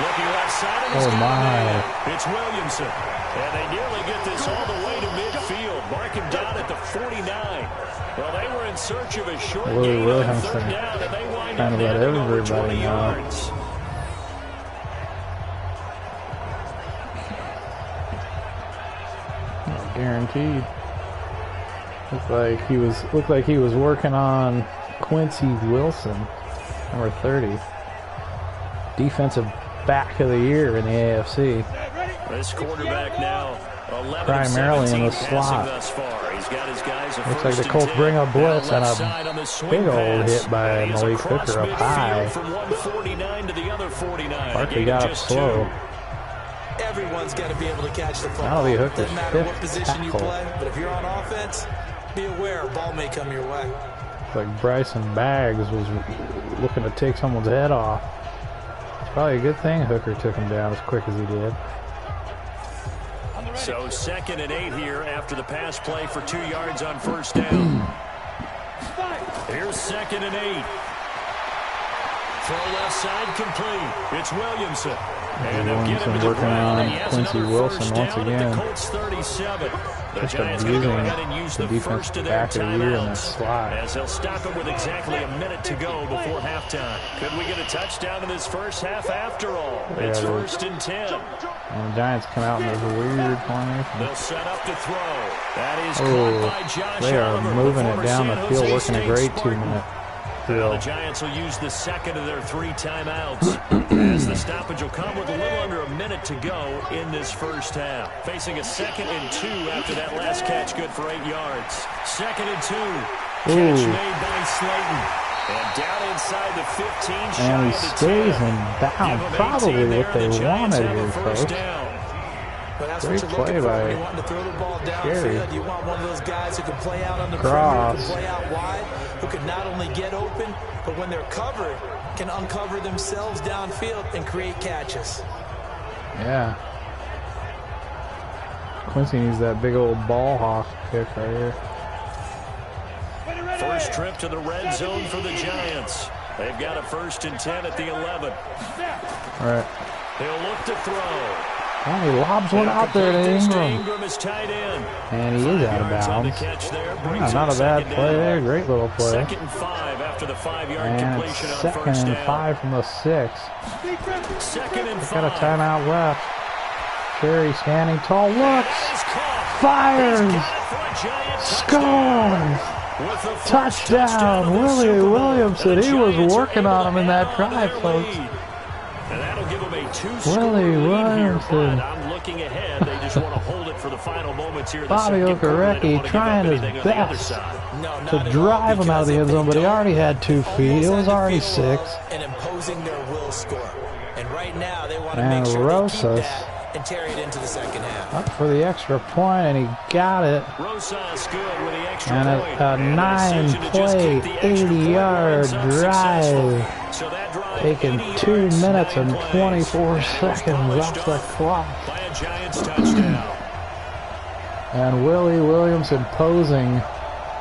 Looking left side, and he's got a man. It's Williamson. And they nearly get this all the way to midfield. Mark him down at the 49. Well, they were in search of a short gain on 3rd down, and they wind up let down over 20 everybody know. yards. Not guaranteed. Looked like he was working on Quincy Wilson, number 30. Defensive back of the year in the AFC. This quarterback now primarily in the slot. Looks like the Colts bring a blitz and a big old hit by Malik Hooker up high. Barkley got up slow. Everyone's got to be able to catch the football. That'll be Hooker's Doesn't matter what fifth position you tackle. play, but if you're on offense, be aware a ball may come your way. Looks like Bryson Baggs was looking to take someone's head off. It's probably a good thing Hooker took him down as quick as he did. So 2nd and 8 here after the pass play for 2 yards on first down. Here's 2nd and 8. Throw left side complete. It's Williamson. And they'll get him to the working ground. on He has Quincy another Wilson first once down again. at the Colts 37. The Just Giants going to go abusing ahead and use the the first of their defensive back of the year in that timeouts. slot. As they'll stop it with exactly a minute to go before halftime. Could we get a touchdown in this first half after all? It's Yeah, 1st and 10. And the Giants come out in this weird formation. They'll set up to throw. That is caught Oh, by Josh they are Oliver, moving former it down the San field, Jose working a State great Spartan. 2-minute Now drill. the Giants will use the second of their 3 timeouts as the stoppage will come with a little under a minute to go in this first half. Facing a 2nd and 2 after that last catch, good for 8 yards. 2nd and 2. Catch made by Slayton. And down inside the 15, shy And he of the stays 10. in bounds. Probably what they wanted here, folks. But that's Great what you're play looking for by when you want to throw the ball Gary. downfield. You want one of those guys who can play out on the Cross. perimeter, who can play out wide, who can not only get open, but when they're covered, can uncover themselves downfield and create catches. Yeah. Quincy needs that big old ball hawk kick right here. First trip to the red zone for the Giants. They've got a 1st and 10 at the 11. All right. He'll look to throw. Oh, he lobs one out there to Ingram. Ingram is tight end. And he is out of Yards on the bounds. catch there, Yeah, brings not up a bad 2nd play down. there. Great little play. 2nd and 5 after the 5-yard And it's completion on 2nd first and down. 5 from the 6. 2nd and 5. Got a timeout left. Terry standing tall. Looks. That is caught. Fires. He's got it for a Giant Scores. With the first Touchdown. of the Willie Super Bowl. Williamson. The He was Giants are working able on to him in that add on to drive, their folks. lead. And that'll give them a 2-score Willie lead here, Williamson. but I'm looking ahead. They just want to hold it for the final moments here. Bobby Okereke trying his best to drive him out of the end zone, but he already had 2 feet. It was already 6. And imposing their will score. And right now they want to And make sure they keep Rosas that and carry it into the second half. up for the extra point, and he got it. Rosas good with the extra And point. a And a decision to just 9-play, kick the extra point 80-yard ends up successful. drive. So that drive, Taking 80 2 yards, minutes 9 and plays. 24 And seconds polished off the off clock. by a Giants touchdown. And Willie Williamson posing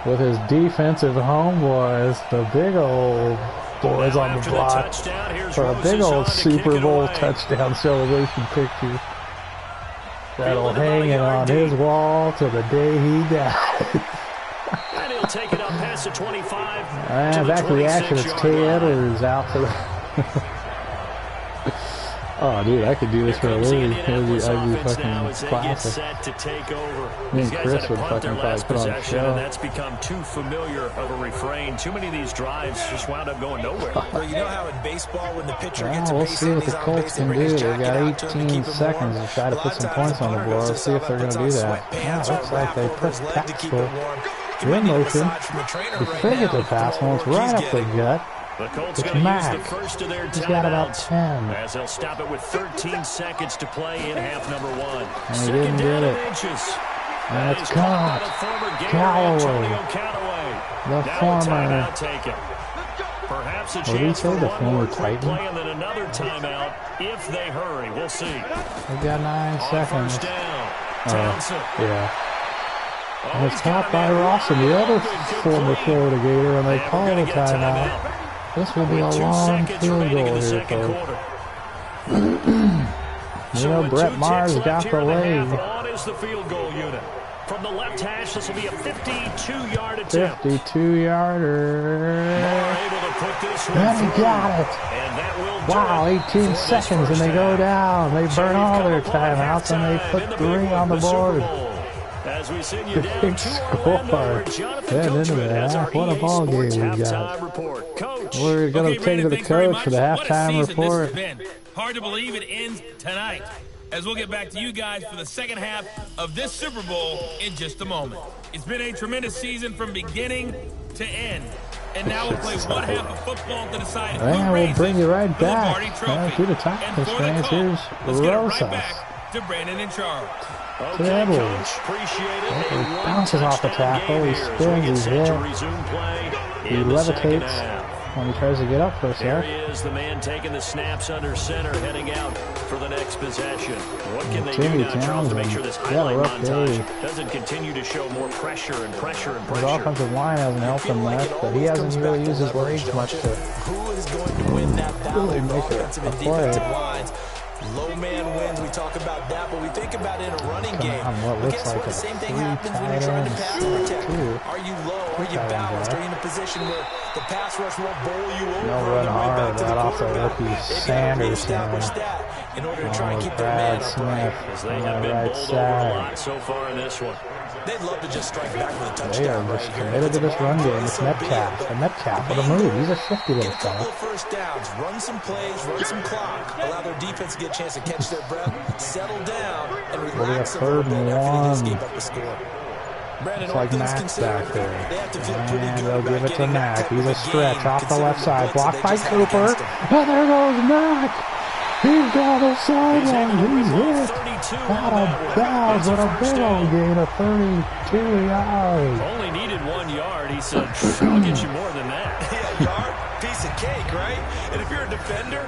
with his defensive homeboys, the big old boys Now on the after block, touchdown, here's for a big Rosas old on to kick Super it Bowl away. touchdown celebration picture. That'll Fielded about hang a it yard on deep. his wall till the day he dies. And he'll take it up past the 25 And to the back to the action, it's 26-yard Tay line. Edwards out to the... Oh, dude, I could do this for a Comes the living. Indianapolis I'd be offense now as fucking they get classic. set to take over. Me These and guys Chris had to would punt their fucking last probably put on a possession, show. and that's become too familiar of a refrain. Too many of these drives just wound up going nowhere. Well, you know how in baseball, when the pitcher gets a Well, we'll base see hit what and the he's on Colts base, they can bring do. his They jacket got out to him to 18 keep him seconds warm. to try to A lot put of some times points on the punter board. goes Let's see if up they're and going to puts do on that. Yeah, sweatpants it or looks a like wrap they over put his leg to keep tactical it warm. good Give me a motion. massage from a trainer The right fake now at the with pass all the one. It's work right he's up the getting. gut. The Colts It's going to use Mack. the first of their He's got about timeouts 10. as they'll stop it with 13 seconds to play in half number 1. And he Second didn't down get and it. inches. And That it's is caught by caught. the former Gator Callaway. Antonio Callaway. The Now a former... timeout taken. Perhaps a What did he chance say, for the one former more quick Titan? play and then another timeout if they hurry. We'll see. They got 9 On seconds. first down, Townsend. Yeah. Oh, And it's he's got caught by a man Ross and the wide other open, former complete. Florida Gator, and they And we're call gonna the get a timeout. This will be a With 2 long seconds field remaining in goal the here, second folks. quarter. You know, with Brett 2 Mars ticks got left the here in leg. half, on is the field goal unit. From the left hash, this will be a 52-yard attempt. 52-yarder. Able to put this one And he through. got it. And that will Wow, do it 18 for this seconds, and first they go half. down. They So burn we've all come their upon timeouts, and they halftime put in the 3 big on the one, Super board. Bowl. As we send you The down big to score. Orlando, where Jonathan Heading into Coachman the has our half. What a EA ball Sports game we got. halftime report. Coach. We're going to take it to the Brandon, thanks very coach for the much. What a halftime season this has report. been. Hard to believe it ends tonight. as we'll get back to you guys for the second half of this Super Bowl in just a moment. It's been a tremendous season from beginning to end. And now we'll play one half of football to decide who we'll bring you right the back Lombardi Trophy. to the top of And this for the fans. Colts, Here's let's get it Rosas. right back to Brandon and Charles. Okay, Coach, appreciate it. He bounces off the tackle, he spins, he's hit, he levitates when he tries to get up for a There sec. he is, the man taking the snaps under center, heading out for the next possession. What can they do Timmy now, Charles, to make sure this highlight rough montage day. doesn't continue to show more pressure and pressure and His pressure? offensive line hasn't helped him much, but he hasn't really used his legs much to Who is going to win that battle? really make it Offensive a and play. defensive lines. Low man wins. We talk about that, but we think about it in a running Coming game. on what But looks guess like what? a The same thing three happens when you're tight trying to ends, pass protect. two. Are you low? Are you tight ends balanced? there. Are you in a position where the pass rush won't bowl you over? They'll on run the way back hard to right the off the quarterback? rookie They've got to Sanders reestablish here. that in order to try and keep their Brad man upright. Smith As they on have the been right bowled over a side. lot so far in this one. They'd love to just strike back with a They touchdown are right just here. committed to this run game. It's So be it, Metcalf. but And Metcalf with a main move. goal, He's a shifty little get a couple fella. of first downs, run some plays, run some clock, allow their defense to get a chance to catch their breath, settle down, and relax a little third bit and after they just one. gave up a score. Brandon, It's all like things Max considered, back there. they have to feel pretty And good they'll about give it to getting that Mac. type He's of a stretch game, off the left considering side. the Blocked blitz by that they just had Cooper. against them. And there goes Mac. He's down the He's able sideline. to He's rip off hit. 32 Out on of that one. bounds It's a with a first big old down. gain of 32 yards. Only needed 1 yard. He said, I'll get you more than that. Yeah, yard, piece of cake, right? And if you're a defender,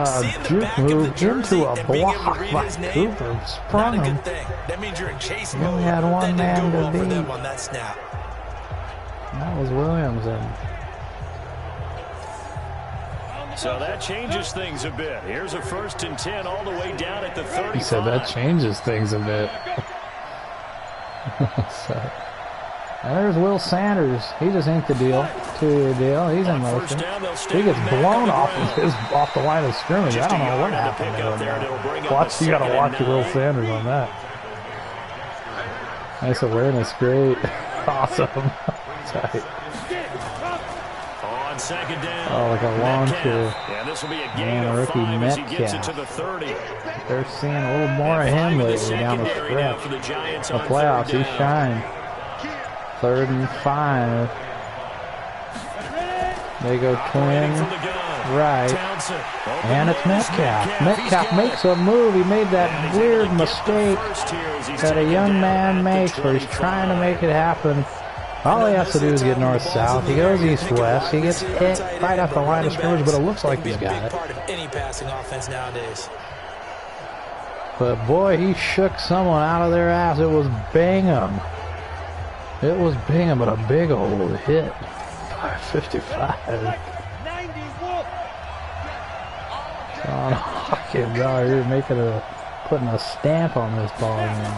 seeing the Juke back of the moved jersey into a and being able to block read by his name, Cooper. not Sprung a him. good thing. That means you're in chase He mode. only had one That didn't man go to well for beat. them on that snap. That was Williams. And So that changes things a bit. Here's a 1st and 10 all the way down at the 35. he said that changes things a bit. So, and there's Will Sanders. He just inked the deal. 2-year deal. He's in On motion. first down, they'll stay He gets with Mac blown on the off ground. off the line of scrimmage. Just I don't a know what yard to happened pick up there. there, and it'll bring up Watch, a you got to 2nd watch and Will 9. Sanders on that. Nice awareness. Great. Awesome. Tight. On 2nd down. Oh, like a launch Metcalf. here. Yeah, this will be a gain Man, of rookie 5 as he gets it Metcalf. to the 30. They're seeing a little more of him lately down the Secondary now stretch. for the Giants The on playoffs, 3rd he down. shined. 3rd and 5. They go twin Operating from the gun. right. Townsend. Open And it's lanes. Metcalf. He's Metcalf got makes it. a move. He made And that he's able weird to get the mistake first here as he's that a taken young down man at the makes where he's trying to 25. make it happen. All he has to do is get north-south. He goes east-west. He gets hit right off the line of scrimmage, but it looks like he's got it. Part of any passing offense nowadays. But boy, he shook someone out of their ass. It was Bingham. It was Bingham, but a big old hit. 555. John Hawkins out here putting a stamp on this ball game.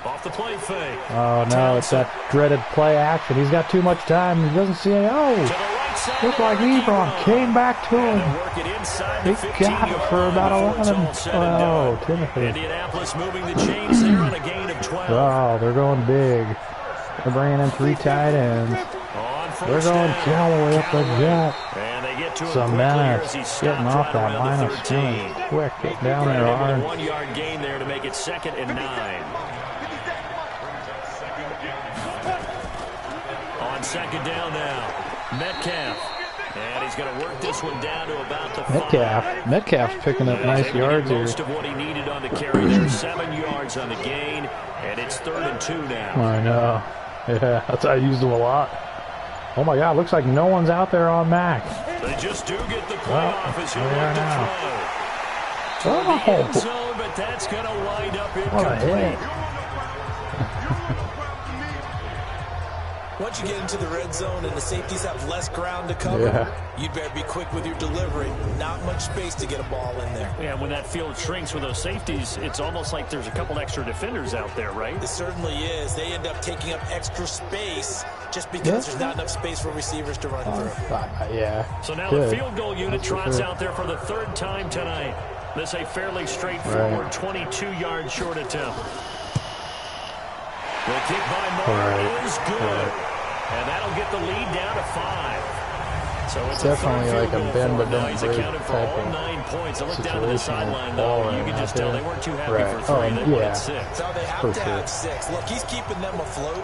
Off the play fake. Oh no, it's that dreaded play action. He's got too much time. He doesn't see it. To Oh, the right side. looked like Ebron came back to And him. they'll work it inside He the 15 got it for about before it's 11. all said and Oh, done. Timothy. Indianapolis moving the chains there on a gain of 12. Oh, they're going big. They're bringing in 3 tight ends. On They're first going down. Callaway up the jet. And they get to him Some quickly here as menace. he stopped Getting off right that around line the of 13. scrimmage. Quick, get down there Able to hard. 1 yard gain there to make it 2nd and 9. On 2nd down now, Metcalf. And he's going to work this one down to about the 5. Metcalf's picking up And nice he's able to yards get here. most of what he needed on the carry there. 7 yards on the gain, and it's 3rd and 2 now. I know. Yeah, I used them a lot. Oh my God, looks like no one's out there on Mac. They just do get the play Well, off as he'll there they look are to now. throw. Toward the end Oh, zone, but that's going to wind up what a hit. incomplete. Once you get into the red zone and the safeties have less ground to cover, Yeah. you'd better be quick with your delivery. Not much space to get a ball in there. Yeah, when that field shrinks with those safeties, it's almost like there's a couple extra defenders out there, right? It certainly is. They end up taking up extra space just because there's not enough space for receivers to run through. Yeah. So now Good. the field goal unit That's for trots sure. out there for the 3rd time tonight. This a fairly straightforward 22-yard short attempt. The kick by Moore is good. And that'll get the lead down to 5. So it's definitely like a bend but don't he's break accounted for type all of 9 points. I looked down to the situation with sideline, ball though. You right can just out tell there. they weren't too happy Right. for 3. They wanted 6. So they have to have 6. Look, he's keeping them afloat,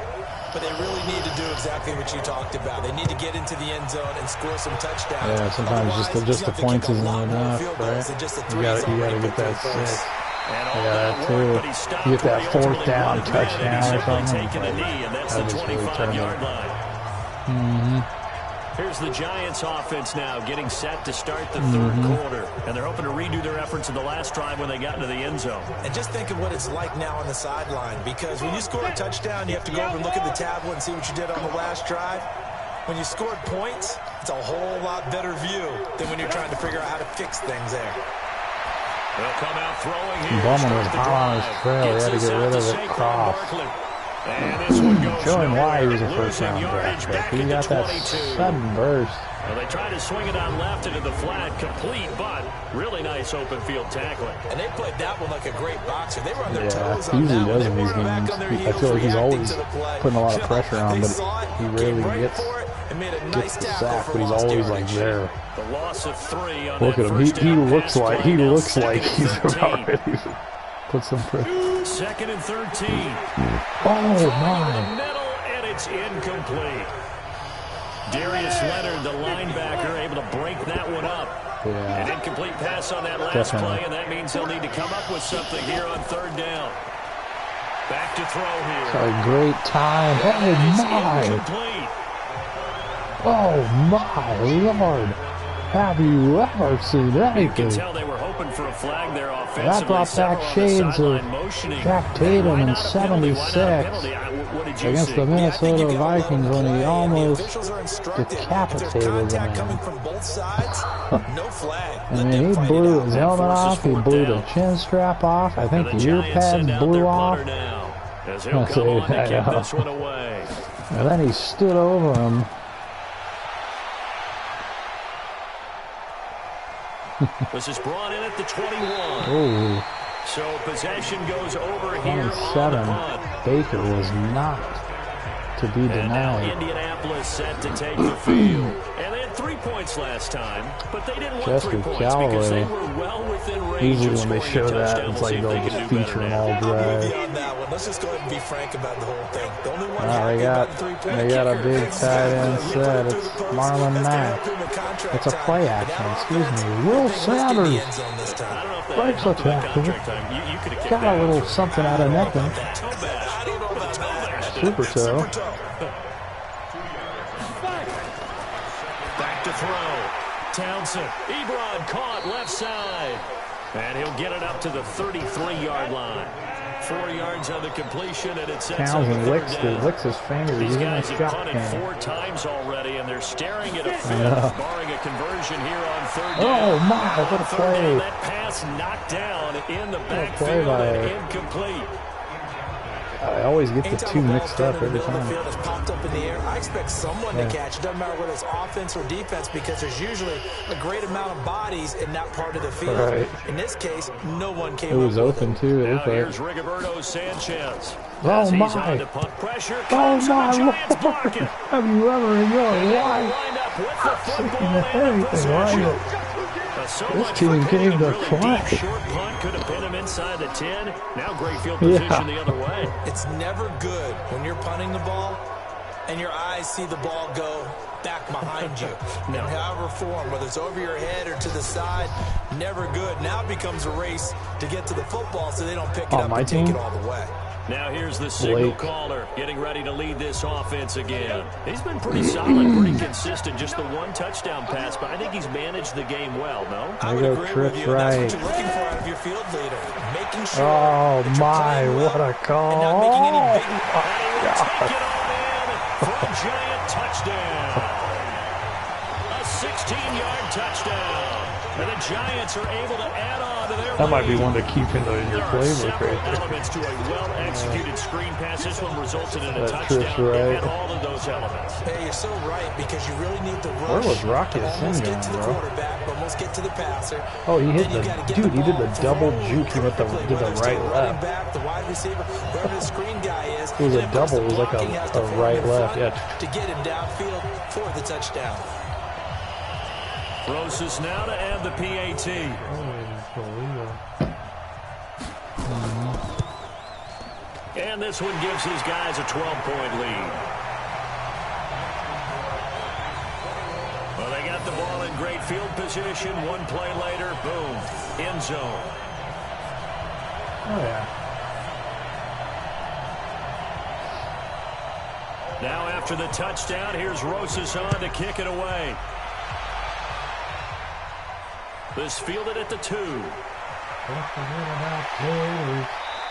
but they really need to do exactly what you talked about. They need to get into the end zone and score some touchdowns. Yeah, sometimes just the points isn't enough, right? You gotta get that 6. Yeah, that too. You get that 4th down touchdown or something. That just really turned it. Here's the Giants offense now getting set to start the 3rd quarter. And they're hoping to redo their efforts in the last drive when they got into the end zone. And just think of what it's like now on the sideline, because when you score a touchdown, you have to go over and look at the tablet and see what you did on the last drive. When you scored points, it's a whole lot better view than when you're trying to figure out how to fix things there. They'll come out throwing here. Bowman was hot on his trail. He had to get rid of it. Cross. Showing why he was a first-round draft pick. He got that sudden burst. Well, they tried to swing it on left into the flat, complete, but really nice open field tackling. And they played that one like a great boxer. They were on their toes He on usually that does one. in these games. I feel like he's always putting a lot of pressure on, but he rarely gets the sack, but he's always like there. The loss of 3 on Look that at him. He looks like he's 13. about ready to put some pressure. 2nd and 13. Oh The my! middle, and it's incomplete. Darius Leonard, the linebacker, able to break that one up. Yeah. An incomplete pass on that last Definitely. play, and that means they'll need to come up with something here on 3rd down. Back to throw here. A great time. Oh my! Incomplete. Oh my Lord! Have you ever seen You can anything? tell they were hoping for a flag there offensively. That brought back shades of Jack Tatum in '76 against the Minnesota Vikings when he almost decapitated them. I mean, he blew his helmet off, he blew the chin strap off, I think the ear pads blew off. And then he stood over him. This is brought in at the 21. Oh, So possession goes over here 27. on the punt. Baker was not to be And now denied. Indianapolis set to take the field. And they had 3 points last time, but they didn't want 3 points because they were well within range. Usually when they show that, it's like they'll just feature them all drive. Let's just go ahead and be frank about the whole thing. The only one They got a big tight end set. It's Marlon Mack. It's a play action. Excuse me. Will Sanders breaks a tackle. Got a little something out of nothing. Super toe. Back to throw. Townsend. Ebron caught left side. And he'll get it up to the 33-yard line. 4 yards on the completion, and it sets up Townsend third down. licks his fingers. These He's in a guys have shot punted can. 4 times already, and they're staring at a fifth, barring a conversion here on 3rd down. Oh my, what a play. That pass knocked down in the play backfield by and incomplete. I always get the two mixed up every time. I expect someone to catch. It doesn't matter whether it's offense or defense, because there's usually a great amount of bodies in that part of the field. Right. In this case, no one came It was up with open it. too. It Now looked here's like. Rigoberto Sanchez. Oh As he's my! on to punt pressure. Oh Comes to the my Giants Lord! pocket. Have you ever in your life Lined up with the football seen and the anything like possession. it? So This much team for came picking to really play. deep short punt. Could have pinned him inside the 10. Now great field position the other way. It's never good when you're punting the ball and your eyes see the ball go back behind you. In however form, whether it's over your head or to the side, never good. Now it becomes a race to get to the football so they don't pick it up and take it all the way. Now here's the signal caller getting ready to lead this offense again. He's been pretty solid, pretty consistent, just the 1 touchdown pass, but I think he's managed the game well, no? I would agree with you. That's what you're looking for out of your field leader. Making sure Oh that you're my, playing well what a call. and not making any big Take it all in for a giant touchdown. A 16-yard touchdown. And the Giants are able to add on to their That might be lead. one to keep in your playbook right there. Elements to a well-executed screen pass. This one resulted in a That's touchdown. right. It had all of those elements. Hey, you're so right, because you really need the rush. Where was Rocky to almost Sin get to the going, bro? quarterback, almost get to the passer. Oh, he hit Then you the gotta get dude. He did the ball double to juke. He went the quickly, did whether the it's right the running left. back, the wide receiver, wherever the screen guy is. It was a and of course, double. the It was like blocking has to a form right in left. front Yeah. to get him downfield for the touchdown. Rosas now to add the PAT. And this one gives these guys a 12-point lead. Well, they got the ball in great field position. One play later, boom, end zone. Oh, yeah. Now after the touchdown, here's Rosas on to kick it away. This fielded at the 2.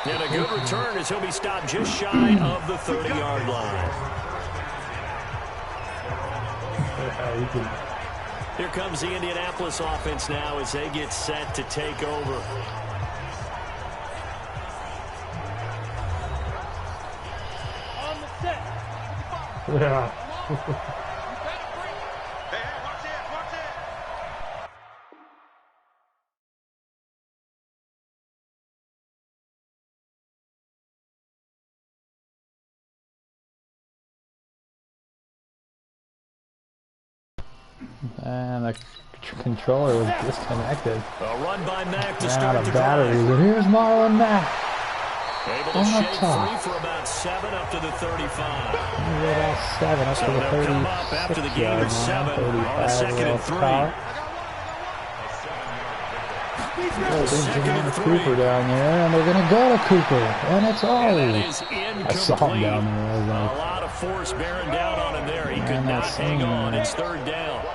And a good return as he'll be stopped just shy of the 30-yard line. Here comes the Indianapolis offense now as they get set to take over. Yeah. And the controller was disconnected. A run by Mack to start Out the of batteries. drive. And here's Marlon Mack. Able to shake free for about 7 up to the 35. About 7 up to the 36 come up after the gain of 7 on a 2nd and 3. Cooper down there, and they're going to go to Cooper, and it's all. I saw him down there. I was like, a lot of force bearing down on him there. He could not hang on. It's 3rd down.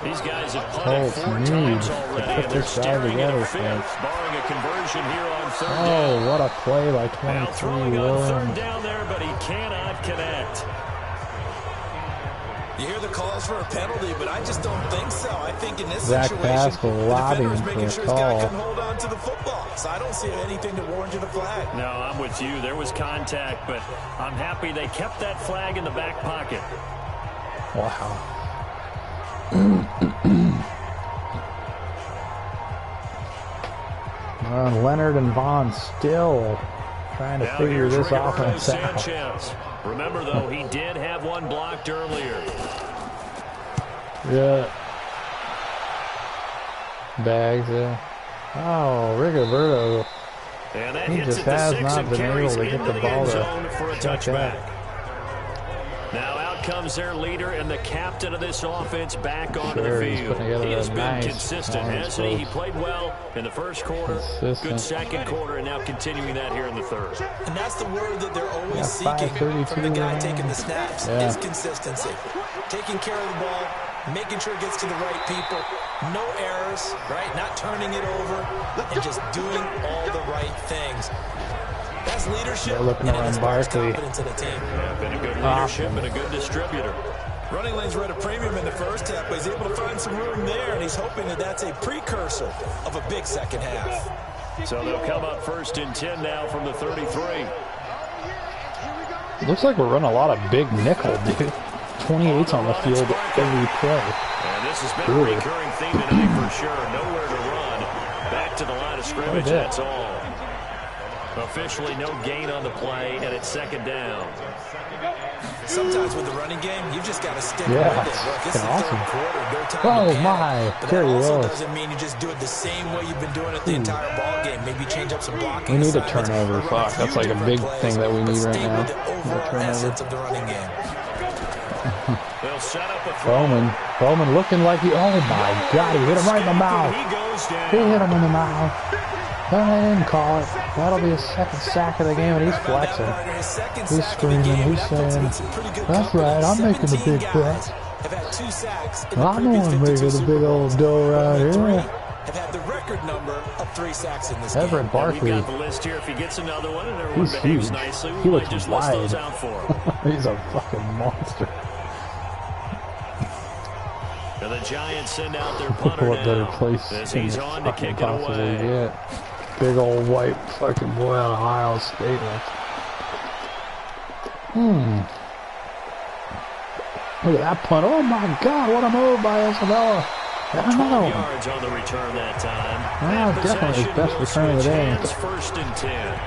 These guys have punted 4 times already, and they're staring at a 5th, barring a conversion here on 3rd down. Oh, what a play by 23. Now throwing on 3rd down there, but he cannot connect. You hear the calls for a penalty, but I just don't think so. I think in this Zach situation, Pascal the lobbying defender's for making a sure his guy call. couldn't hold on to the football. So I don't see anything to warrant you the flag. No, I'm with you. There was contact, but I'm happy they kept that flag in the back pocket. Wow. Leonard and Vaughn still trying to figure this offense out. Remember, though, he did have one blocked earlier. Yeah. Bags, yeah. Oh, Rigoberto. And that He hits just at the has 6 not and been carries able to get into the the ball end to zone for a check touchback. out. Now out comes their leader and the captain of this offense back onto the He's field. putting together He has a been nice consistent, hasn't he? He played well in the first quarter, good second quarter, and now continuing that here in the 3rd. And that's the word that they're always seeking from the guy taking the snaps, is consistency. Taking care of the ball, making sure it gets to the right people, no errors, right? Not turning it over, and just doing all the right things. That's leadership, looking and it around inspires Barkley. confidence in a team. Yeah, been a good leadership and a good distributor. Running lanes were at a premium in the first half, but he's able to find some room there, and he's hoping that that's a precursor of a big second half. So they'll come up 1st and 10 now from the 33. Looks like we're running a lot of big nickel, dude. 28's on the field every play. And this has been a recurring theme tonight for sure. Nowhere to run. Back to the line of scrimmage, that's all. Officially no gain on the play, and it's 2nd down. Sometimes with the running game, you've just got to stick with it. Yeah, Look, this is the awesome. 3rd quarter, no time Oh, to my. But that Terry also Willis. doesn't mean you just do it the same way you've been doing it the entire ball game. Maybe change up some blocking. We need a assignments, turnover. or run Fuck, that's like a big plays, thing that we but need right stay now. with the overall turnover. essence of the running game. They'll set up a throw. Bowman looking like he, oh my God, he hit him right in the mouth. He goes down. He hit him in the mouth. No, they didn't call it. That'll be his 2nd sack of the game, and he's flexing. He's screaming, he's saying, that's right, I'm making the big play. I'm the one making the big old dough right here. Have had the record number of 3 sacks in this Everett game. Barkley, We've got the list here. If he gets another one and everyone he's behaves huge. nicely, we He might looks just list wide. those out for him. He's a fucking monster. And the Giants send out their punter What better now. place As can he's you on to fucking kick it possibly away. get? Big old white fucking boy out of Ohio State. Look at that punt. Oh my God, what a move by Isabella. I don't 12 know. yards on the return that time. Wow, That definitely his possession best will return of the switch day. hands 1st and 10.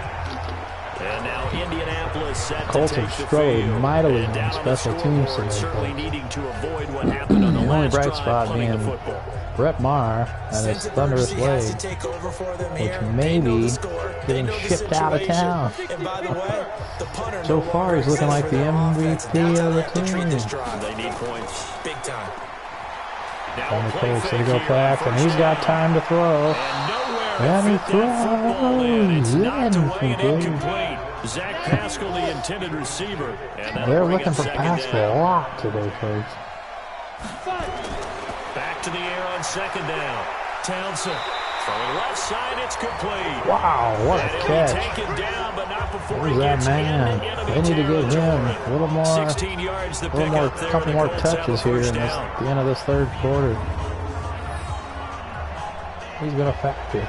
And now Indianapolis set Colts to have take the struggled field. mightily And on down special the teams scoreboard, today, certainly but needing to avoid what happened on the the only last bright drive, spot punting the being football. Brett Maher and his thunderous leg, which may be getting shipped out of town. So far, he's looking like the MVP of the team. They need points. Big time. And the Colts, they go back, and he's got time to throw. And he throws in complete. Zach Pascal, the intended receiver. They're looking for Pascal a lot today, folks. Back to the air on second down. Townsend throwing left side, it's complete. Wow, what a catch. Taken down, but not before Where's that man? They need to give him a little more, 16 yards to pick up there. couple more touches here in the end of this third quarter. He's been a factor.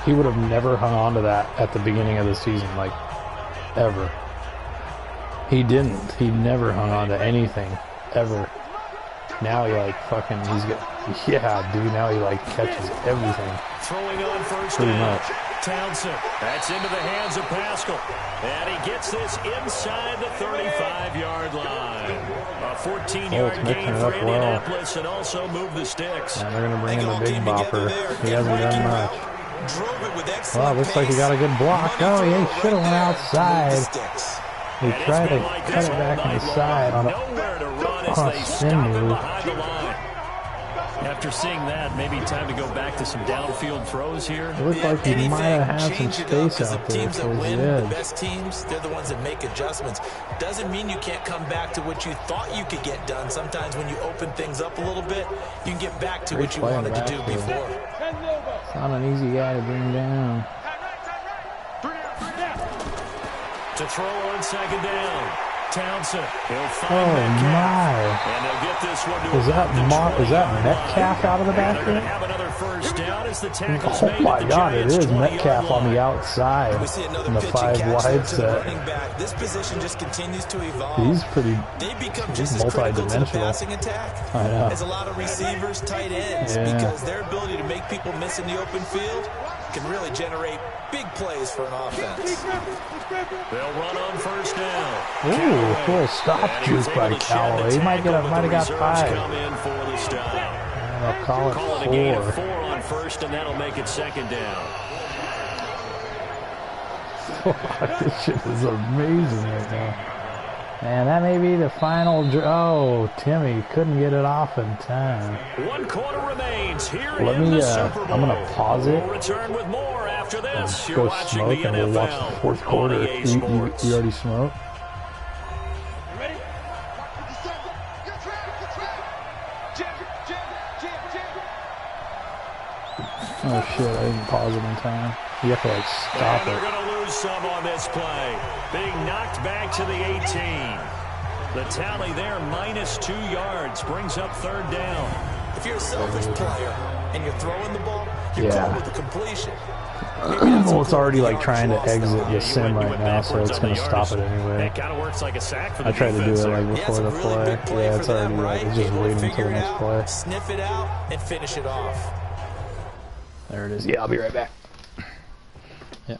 He would have never hung on to that at the beginning of the season, like, ever. He didn't. He never hung on to anything, ever. Now he, like, fucking, he's got, yeah, dude, now he, like, catches everything. Throwing on first pretty down. much. Townsend, that's into the hands of Pascal. And he gets this inside the 35-yard line. A 14-yard gain for Indianapolis and also move the sticks. And they're going to bring in the big bopper. He hasn't done much. Well, looks like he got a good block. Oh, he should have went outside. He tried to cut it back inside on a spin move. After seeing that, maybe time to go back to some downfield throws here. It looked like he might have had some space out there teams that towards win, the edge. the best teams, they're the ones that make adjustments. Doesn't mean you can't come back to what you thought you could get done. Sometimes when you open things up a little bit, you can get back to what you wanted to do before. It's not an easy guy to bring down. To throw on second down. Townsend, he'll find Metcalf. And they'll get this one to is that Metcalf out of the backfield? Have another first down as the tackles Oh my God, it is Metcalf on the outside in the 5 wide set. This position just continues to evolve. He's pretty, they become he's just as critical to the multi-dimensional. passing attack I know. as a lot of receivers, tight ends, because their ability to make people miss in the open field can really generate big plays for an offense. They'll run on first down. Ooh, full stop juice by Callaway. He might have got 5. Come in for the stop. And they'll call Call it it a gain of 4. 4 on first, and that'll make it second down. This shit is amazing right now. Man, that may be the final. Oh, Timmy couldn't get it off in time. 1 quarter remains here Let in me, the Super Bowl. I'm going to pause it. We'll return with more after this. You're Go watching smoke the and we'll watch NFL the fourth quarter. on EA Sports. You already smoked? Oh shit, I didn't pause it in time. You have to like stop And it. they're going to lose some on this play. Being knocked back to the 18. The tally there, -2 yards, brings up third down. If you're a selfish player and you're throwing the ball, you're Yeah. caught with a completion. Well, it's already like trying to exit the sim right now, so it's going to stop it anyway. That kind of works like a sack for the I tried to do defense it there. like before the Really play. big play Yeah, for it's them, already right? like, it's just Able to waiting until figure the it next out, play. sniff it out, and finish it off. There it is. Yeah, I'll be right back. Yep.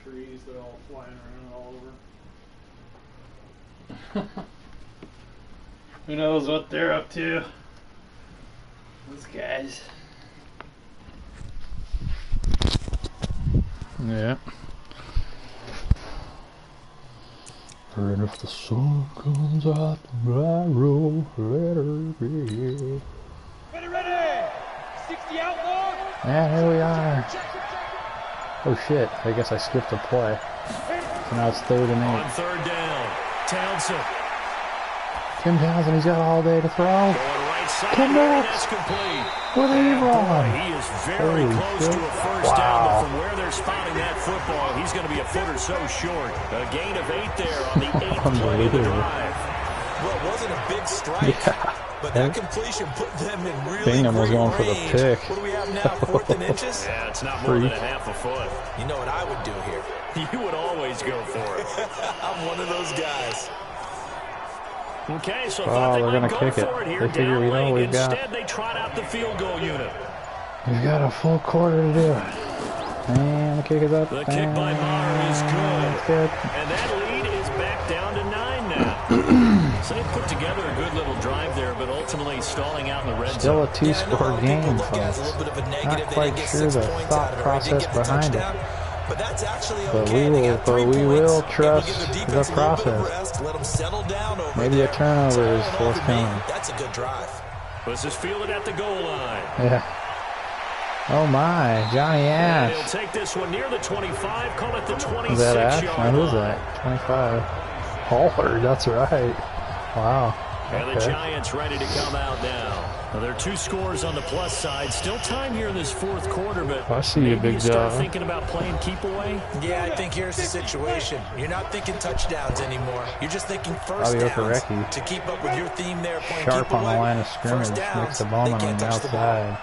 trees that are all flying around all over. Who knows what they're up to? Those guys. Yeah. And if the sun comes out tomorrow, let her be. Ready! 60 outlaw! And here we are. Oh shit, I guess I skipped a play. So now it's 3rd and 8. On 3rd down, Townsend. Tim Townsend, he's got all day to throw. Going right side, Come and back. that's complete. What are you wrong? He is very Holy close shit. to a first down, but Wow. from where they're spotting that football, he's going to be a foot or so short. A gain of 8 there on the 8th play of the drive. Well, it wasn't a big strike, but that completion put them in really Bingham was great going for the range. pick. What do we have now, 4th and inches? Yeah, it's not more than a half a foot. You know what I would do here? You would always go for it. I'm one of those guys. Okay, so Oh, thought they they're might gonna go kick it. for it here. They figure, down you know, late. we've got- Instead, they trot out the field goal unit. We've got a full quarter to do it. And the kick is up. The kick by Maher is It's good. good. And that lead is back down to 9 now. So they put together a good little drive there, but ultimately stalling out in the red Still zone. a two-score game, folks. Not quite sure the thought process behind it. But that's actually But okay. we They will, got but 3 we points. will If we trust give the the defense a little bit of process. rest, let them settle down over Maybe there. a turnover So all is in all, for me, forthcoming. that's a good drive. This is fielded at the goal line. Yeah. Oh my, Johnny And he'll Ash. take this one near the 25, call it the Is that Ash? 26-yard No, who's line. that? 25. Hallford, that's right. Wow. And the Okay. Giants ready to come out now. Well, there are 2 scores on the plus side. Still time here in this 4th quarter, but I see you, maybe big you start dog. thinking about playing keep away. Yeah, I think here's the situation. You're not thinking touchdowns anymore. You're just thinking first Fabio downs. Parecki. To keep up with your theme there, playing Sharp keep on the away. line of scrimmage. First downs, Makes the they bowman on can't the touch the ball. outside.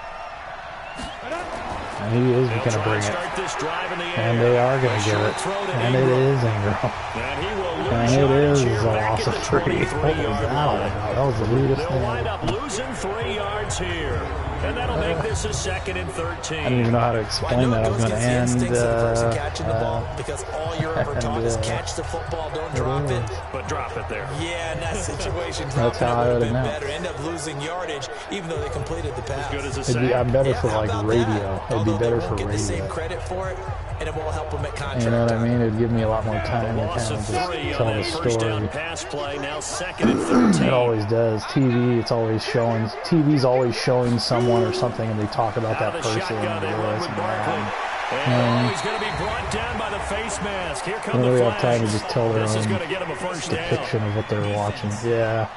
And he is They'll going to try bring and it. start this drive in the And air. they are going A to get short it. throw to And it Ingram. is Ingram. And he will lose And it yardage is here a back loss at of the 3. Holy 23-yard cow. line. That was the weirdest They'll thing. wind up losing 3 yards here. And that'll make this a 2nd and 13. I didn't even know how to Well, I explain know that. it I was goes going to against the end. instincts of the person catching the ball because all you're ever and, taught is catch the football, don't drop it. But drop it there. Yeah, in that situation, That's dropping how I it would would have been know. better. End up losing yardage, even though they completed the pass. As good as a It'd be, sack. I'm better Yeah, for how like about radio. that? It'd be Although better they for won't get the same radio. credit for it, and it won't help them at contract You know what I time. mean? It'd give me a lot more time to Loss kind of of 3 just on tell that the first down story. pass play. Now 2nd and 13. It always does. TV, it's always showing. TV's always showing someone or something, and they talk about Out that of the person. shotgun, they And run this with and Barkley. that. And he's going to be brought down by the face mask. Here come They the don't really have time to flags. just tell their This is own going to get him a first down. depiction of what they're watching. Yeah,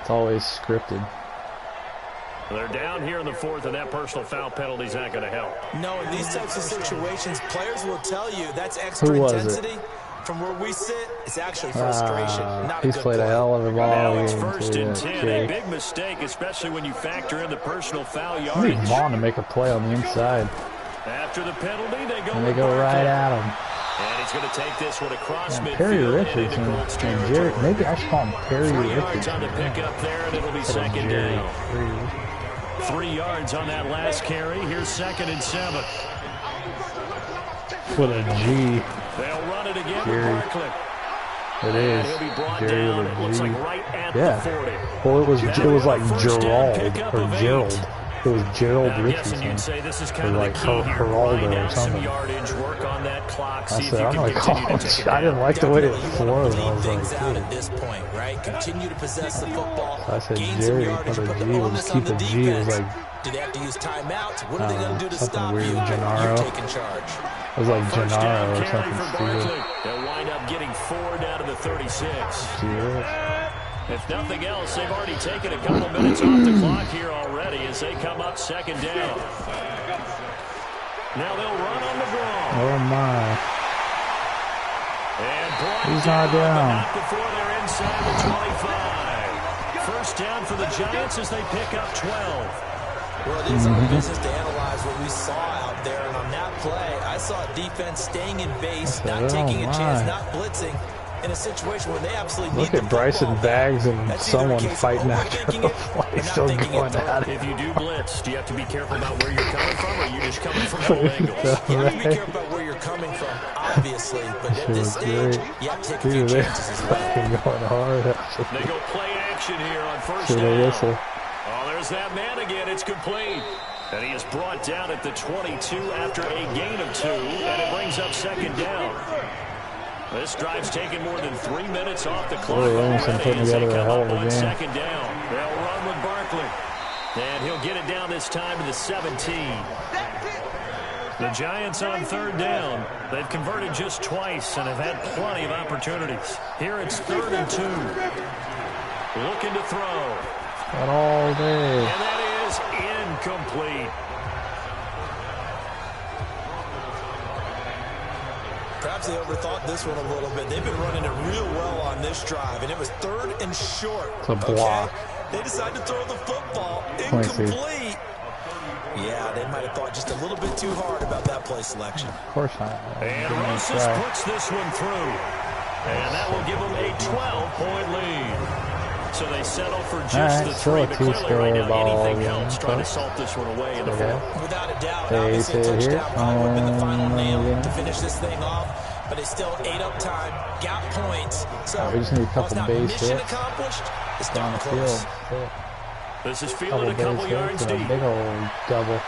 it's always scripted. They're down here in the 4th, and that personal foul penalty is not going to help. No, in these types of situations, players will tell you that's extra Who was it? intensity. From where we sit, it's actually frustration. Not a He's good played play. a hell of a ball Now it's game. 1st and 10. A Jake. big mistake, especially when you factor in the personal foul I need yardage. Vaughn to make a play on the inside, After the penalty, they go and they with go Barkley. right at him. And he's going to take this one across And midfield Perry and Richards into and Colts Jerry. territory. Maybe I should call him Perry 3 yards Richards. on the pickup there, and it'll be Instead of 2nd Jerry. down. 3 yards on that last carry. Here's 2nd and 7. With a G. They'll run it again Jerry. with Barkley. It And is. he'll be brought Jerry down. with It a looks G. like right at Yeah. the 40. Well, it was like First down Gerald pickup or of 8. Gerald. It was Gerald I'm guessing Richardson. you'd say this is Or kind of like the key here. Geraldo Grind or out some something. yardage, work on that clock, I see if said, you I'm can gonna continue call to him. take it I didn't down. like the way it Definitely, you flowed. want I to bleed was things like, out dude. at this point, right? Continue to possess the football. I said gain Jerry, some yardage, but put the the G was onus on keep the a G. It was defense. like, Do they have to use timeouts? What are they going to do to something stop weird, you? Gennaro. You're taking charge. it was like First Gennaro down or carry something for stupid. Barkley. They'll wind up getting 4 down to the 36. Cheers. If nothing else, they've already taken a couple minutes off the clock here already as they come up 2nd down. Now they'll run on the draw. Oh my. And brought He's not but down. not before they're inside the 25. First down for the Giants as they pick up 12. Well, it is our business to analyze what we saw out there. And on that play, I saw defense staying in base, not taking a chance, not blitzing, in a situation where they absolutely Look need at the Bryson football Baggs and That's either a someone case of fighting after overthinking the it play. or not Still thinking it going through. at it. If you do blitz, do you have to be careful about where you're coming from, or are you just coming from full angle? You have to be careful about where you're coming from, obviously, but at this stage, you have to take a few chances as well. Going hard. They go play action here on first Should down. whistle. Oh, there's that man again. It's complete. And he is brought down at the 22 after a gain of 2, and it brings up second down. This drive's taken more than 3 minutes off the clock already as they come up on second down. They'll run with Barkley. And he'll get it down this time to the 17. The Giants on third down. They've converted just twice and have had plenty of opportunities. Here it's 3rd and 2. Looking to throw. Got all day. And that is incomplete. Perhaps they overthought this one a little bit. They've been running it real well on this drive, and it was 3rd and short. It's a block. Okay? They decided to throw the football. Incomplete. Yeah, they might have thought just a little bit too hard about that play selection. Of course not. And Rosas puts this one through. And that will give them a 12-point lead. So they settle for just the 3, but clearly right now anything counts trying to salt this one away in the fourth. Without a doubt, obviously a touchdown probably would have been the final nail to finish this thing off. But it's still ate up time, got points. So we just need a couple base hits accomplished. It's down the field. This is fielded a couple yards deep. A big old double.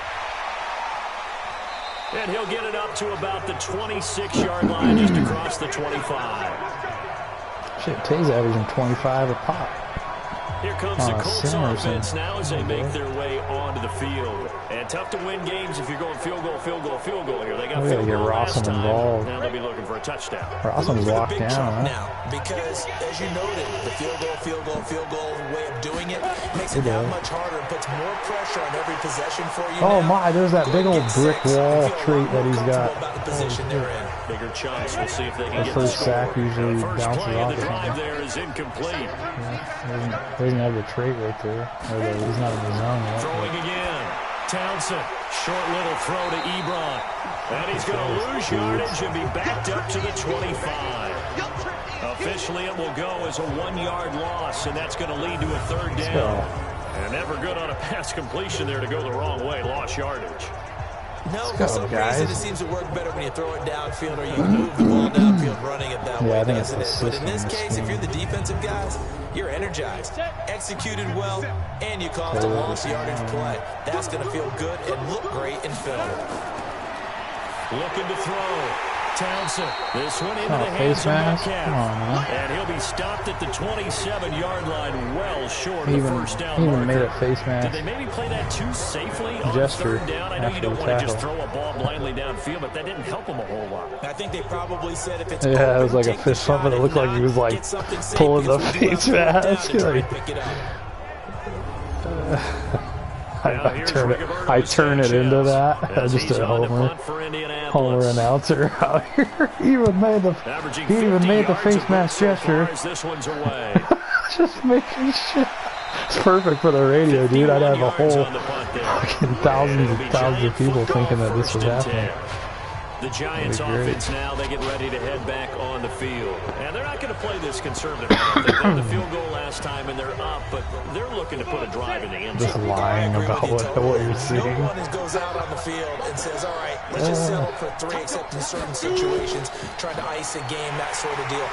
And he'll get it up to about the 26-yard line, just across the 25. Shit, Tay's averaging 25 a pop. Here comes the Colts offense now as they make their way onto the field. And tough to win games if you're going field goal, field goal, field goal here. They got field goal last time. Now they'll be looking for a touchdown. Rossum's locked down, now, because as you noted, the field goal way of doing it makes it that much harder and puts more pressure on every possession for you. Oh my, there's that big old brick wall trait that he's got. About the position they're in. Bigger chunks. We'll see if they can get the first sack usually bounces off. The drive there is incomplete. He doesn't have the trait right there. He's not in the zone yet. Throwing again. Townsend. Short little throw to Ebron. And he's going to lose yardage and be backed up to the 25. Officially, it will go as a 1-yard loss, and that's going to lead to a 3rd down. And never good on a pass completion there to go the wrong way. Lost yardage. No, for some reason it seems to work better when you throw it downfield or you move the ball downfield running it that way, doesn't it? But in this case, if you're the defensive guys, you're energized, executed well, and you caused a lost yardage play. That's going to feel good and look great in film. Looking to throw. Townsend. This one into the hands of Metcalf. And he'll be stopped at the 27-yard line, well short of the first down marker. He even made a face mask. Did they maybe play that too safely on third down? I know you don't want to just throw a ball blindly downfield, but that didn't help him a whole lot. I think they probably said if it's it was like a fist bump, but it looked like he was like pulling the face mask. I turn it into that. Just a homer announcer out here. He even made the face mask gesture. Just making shit. It's perfect for the radio, dude. I'd have a whole fucking thousands and thousands of people thinking that this was happening. The Giants offense now, they get ready to head back on the field. And they're not going to play this conservative. They had the field goal last time and they're up, but they're looking to put a drive in the end zone. Just lying about what you're seeing. No one goes out on the field and says, all right, let's just settle for 3, except in certain situations, trying to ice a game, that sort of deal.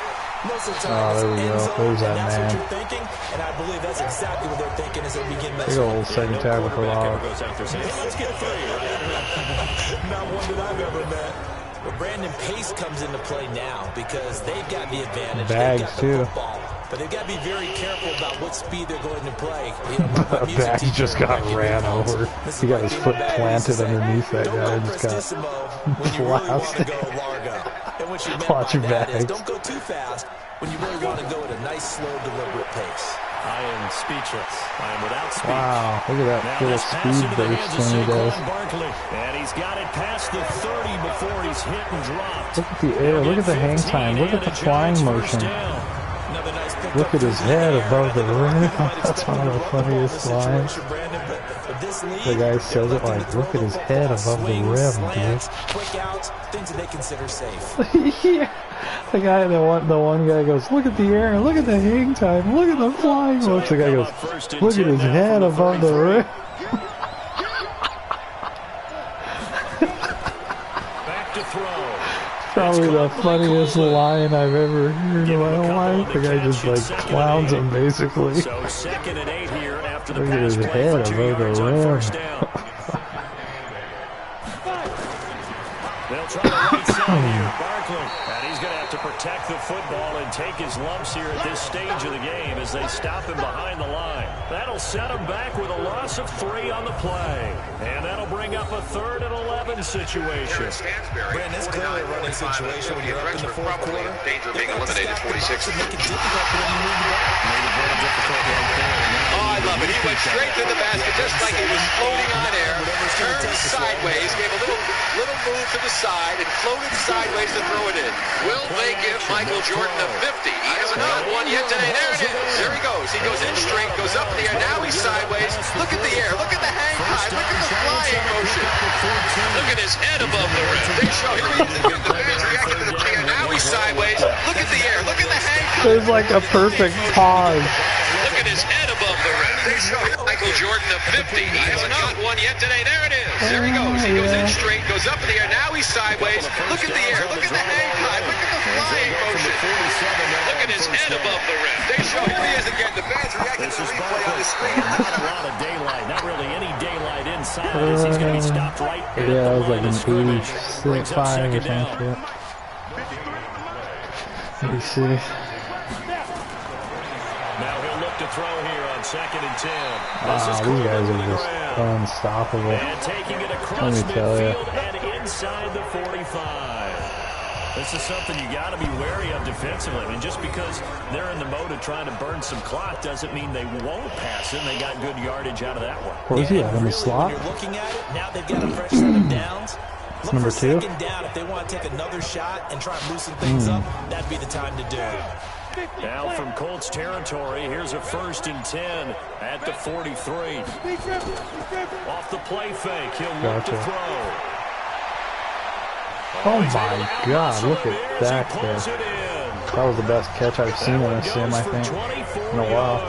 Most of the time, there we go. There's that that's man. what you're thinking, and I believe that's exactly what they're thinking as they begin this. Big old second tackle for Law. Let's get 3, right? Not one that I've ever met. But Brandon Pace comes into play now because they've got the advantage. Bags they've got the football, but they've got to be very careful about what speed they're going to play. Bags just got ran over. He got his foot planted underneath that guy and just got blasted. Watch your Bags. Don't go too fast when you really want to go at a nice, slow, deliberate pace. I am speechless. I am without speech. Wow, look at that little speed burst when he does. And he's got it past the 30 before he's hit and dropped. Look at the air, look at the hang time, look at the flying motion. Look at his head above the rim. That's one of the funniest lines. The guy says it like, look at his head above the rim, dude. Quick outs, things that they consider safe. Yeah. The one guy goes, look at the air, look at the hang time, look at the flying motion. The guy goes, look at his head above the rim. Back to throw. Probably the funniest line I've ever heard in my life. The guy just like clowns him basically. So 2nd and 8 here after the Look at pass his play head for 2 above the yards on rim. 1st down. They'll try the right side here, Barkley. And he's going to have to protect the football and take his lumps here at this stage of the game as they stop him behind the line. That'll set him back with a loss of 3 on the play. And that'll bring up a 3rd and 11 situation. Brandon, it's clearly a running situation when you're up in the 4th quarter. Danger of being eliminated, 46. Make it difficult for them to move the ball. Made it very difficult right there. Oh, I love it. He went straight to the basket just like he was floating on air. Turned sideways, gave a little move to the side, and floated sideways to throw it in. Will they give Michael Jordan a 50? He hasn't got one yet today. There it is. There he goes. He goes in straight, goes up in the air. Now he's sideways. Look at the air. Look at the hang time. Look at the flying motion. Look at his head above the rim. They show here he is. The fans reacting to the play. And now he's sideways. Look at the air. Look at the hang time. There's like a perfect pause. Look at his head above the rim. They show here Michael Jordan a 50. He hasn't got one yet today. There it is. There he goes. He goes in straight, goes up in the air. Now he's sideways. Look at the air. Look at the hang time. Look at the flying motion. Look at his head above the rim. They show here he is again. The fans reacting to the replay on the screen. Not a lot of daylight. Not really any daylight inside as he's going to be stopped right at Yeah, the it was like line of an scrimmage. Brings up 85 or 2nd down. something. Let me see. Now he'll look to throw here on 2nd and 10. Wow, these guys are just unstoppable. And taking it Let across me tell ya. midfield and inside the 45. This is something you got to be wary of defensively. I mean, just because they're in the mode of trying to burn some clock doesn't mean they won't pass it. And they got good yardage out of that one. Where's he at? In the Really, slot? when you're looking at it, now they've got a fresh set of downs. Look Number for 2? 2nd down. If they want to take another shot and try and loosen things up, that'd be the time to do it. Now from Colts territory, here's a 1st and 10 at the 43. Off the play fake, he'll look to Gotcha. throw. Oh he's able my to outmuscle God, look him at as that he pulls catch. it in. That was the best catch I've seen in a sim, I think, in a while.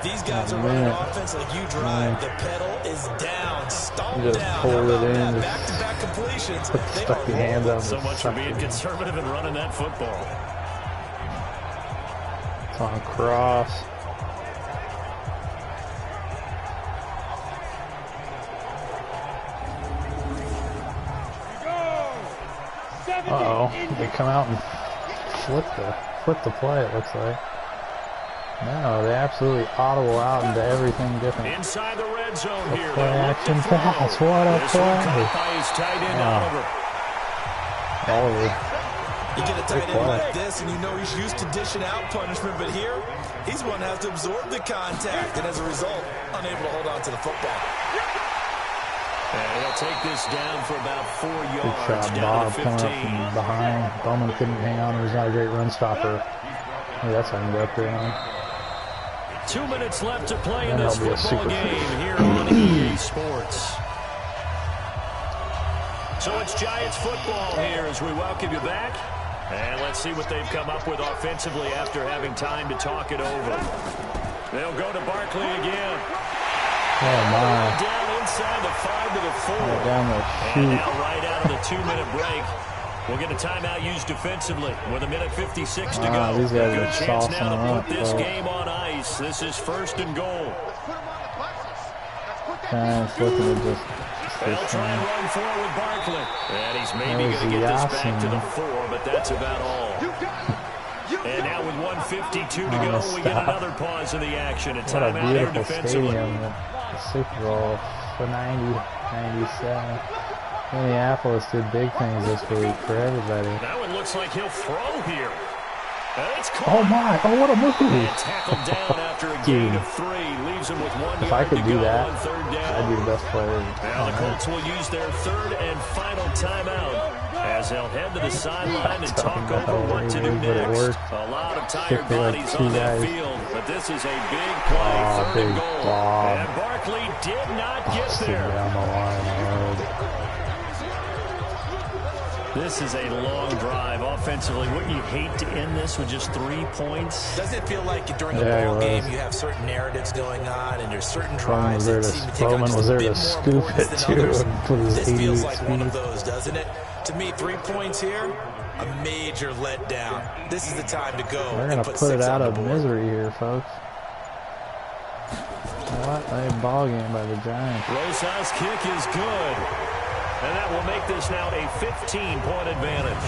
These guys are Oh, running man. offense like you drive. The pedal is down, stomped Just down. pulled How it about in, that? just Back-to-back completions. They Stuck the are hands out. So and much for stuck being it. conservative and running that football. It's on cross. Uh-oh, they come out and flip the play, it looks like. No, they absolutely audible out into everything different. Inside the red zone here. Play They'll look to action throw. pass, what a This one play. caught by his tight end, Oh. Oliver. Oliver. You get a tight Good end play. like this, and you know he's used to dishing out punishment, but here, he's going to have to absorb the contact, and as a result, unable to hold on to the football. And he'll take this down for about 4 Good yards, shot, down Bob to coming up 15. from behind. Bowman couldn't hang on, he's not a great run stopper. Maybe that's how I can get up there on him. 2 minutes left to play in That'll this be a football super game here on EA Sports. So it's Giants football here as we welcome you back. And let's see what they've come up with offensively after having time to talk it over. They'll go to Barkley again. Oh my. Down inside the 5 to the 4. Down the And chute. now right out of the 2-minute break, we'll get a timeout used defensively with 1:56 to go. These guys Good are chance saucing now to them up, put this bro. game on ice. This is 1st and goal. Giants looking to just They'll try and run forward with Barkley. And he's maybe That was going to get this back to the Yasin. 4, but that's about all. And now with 1:52 to go, we get stop. another pause in the action. A What a timeout here beautiful defensively. stadium. The Super Bowl for 90, 97. Minneapolis did big things this week for everybody. Now it looks like he'll throw here. And it's Oh caught. my, oh what a move. And tackled down after a gain Dude. of 3. Leaves him with 1 If yard I could to do go that, on 3rd down. I'd be the best player. Now the Colts will use their 3rd and final timeout as they'll head to the sideline and talk over what to do But it next. worked. A lot of tired Took like bodies 2 on that guys. field, but this is a big play, Oh, 3rd and big goal. Bob. And Barkley did not get Busted there. down the line hard. This is a long drive offensively. Wouldn't you hate to end this with just 3 points? Doesn't it feel like during a Yeah, ball he game was. you have certain narratives going on and there's certain Bowman was drives there that to, seem to take on Bowman just was a there bit to more scoop importance it than too others? and put his This 88 feels like one of speed. those, doesn't it? To me, 3 points here, a major letdown. This is the time to go. We're going to put it out of misery here, folks. What a ball game by the Giants. Rosas' kick is good. And that will make this now a 15-point advantage.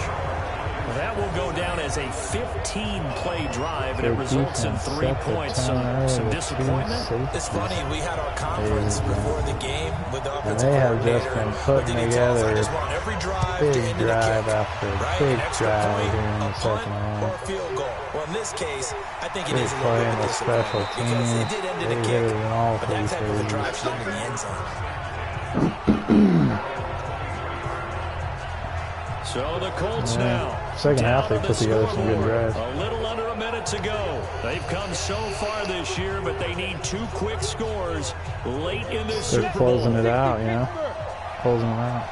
That will go down as a 15-play drive, and it results in 3 points. Some disappointment. It's funny, we had our conference before the game with the offensive they have just coordinator, been putting together I just want every drive to big end in a drive kick, after right? big An extra drive point, here in the a second punt, or half. a field goal. Well, in this case, I think it They is a little bit playing of the special disappointment because teams. it did end in They a hit kick, it in all but three that type of a phases. drive should end in the end zone. So the Colts now. Second half, they put together some good drives. A little under a minute to go. They've come so far this year, but they need 2 quick scores late in this Super Bowl. They're closing it out, you know? Closing it out.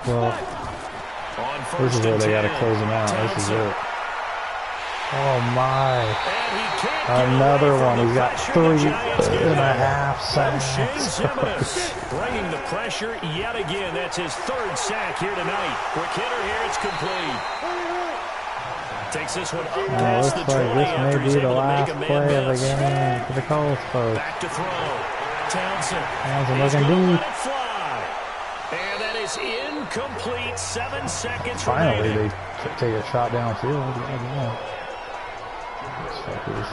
Well, this is where they got to close them out. This is it. Oh, my. Another one. He's got 3.5 sacks. Bringing the pressure yet again. That's his 3rd sack here tonight. Quick hitter here. It's complete. Takes this one up past the 20 after he's able to make a man miss. This may be the last play of the game for the Colts, folks. Back to throw. Townsend. Looking deep. And that is incomplete. 7 seconds Finally, remaining. they take a shot downfield. Yeah. Suckers.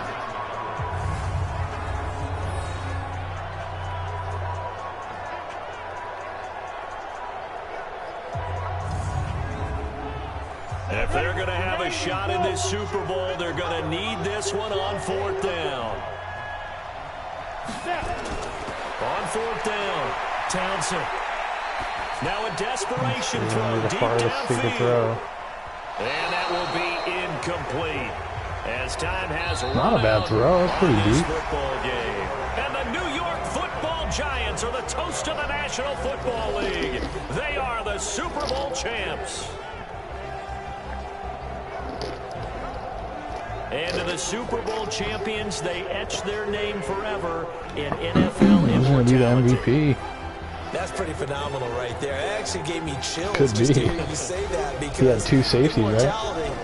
If they're going to have a shot in this Super Bowl, they're going to need this one on 4th down. On 4th down, Townsend. Now a desperation throw deep downfield. And that will be incomplete. As time has run not a bad throw. It's pretty deep. Football game. And the New York Football Giants are the toast of the National Football League. They are the Super Bowl champs. And to the Super Bowl champions, they etch their name forever in NFL immortality. He's going to be the MVP. That's pretty phenomenal right there. It actually gave me chills Could just be. to hear you say that, because he had 2 safeties, right?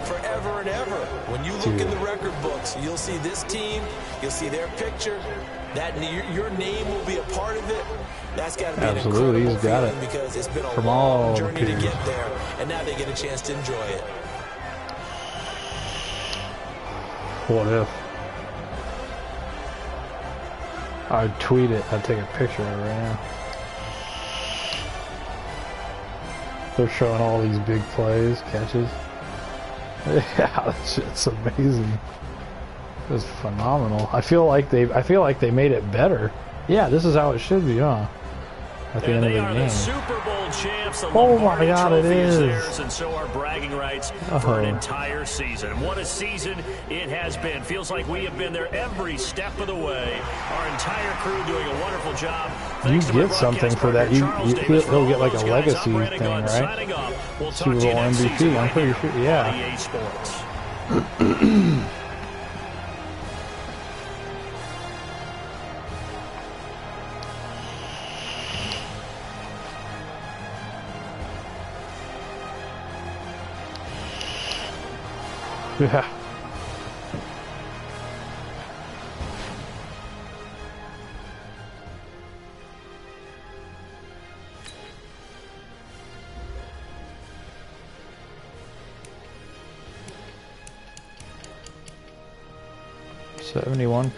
Forever and ever. When you look in the record books, you'll see this team, you'll see their picture, that your name will be a part of it. That's got to be Absolutely, an he's got feeling it. because it's been a From long all journey to teams. get there, and now they get a chance to enjoy it. What if? I'd tweet it. I'd take a picture of it right now. They're showing all these big plays, catches. Yeah, that shit's amazing. It's phenomenal. I feel like they made it better. Yeah, this is how it should be, huh? At the end of the game. The Super Bowl champs. The Oh my God, it is. Theirs, and so are bragging rights for an entire season. What a season it has been. Feels like we have been there every step of the way. Our entire crew doing a wonderful job. You get something for that. He'll get like a legacy thing, right? Super Bowl MVP. I'm pretty sure. Yeah. Yeah.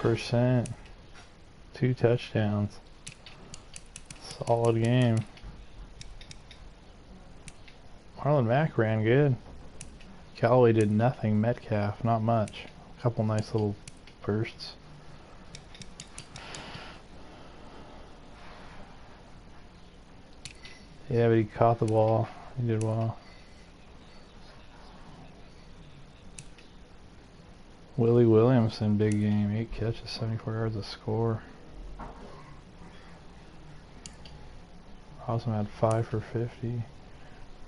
%, 2 touchdowns. Solid game. Marlon Mack ran good. Callaway did nothing. Metcalf, not much. A couple nice little bursts. Yeah, but he caught the ball. He did well. Willie Williamson, big game. 8 catches, 74 yards, a score. Awesome had 5 for 50.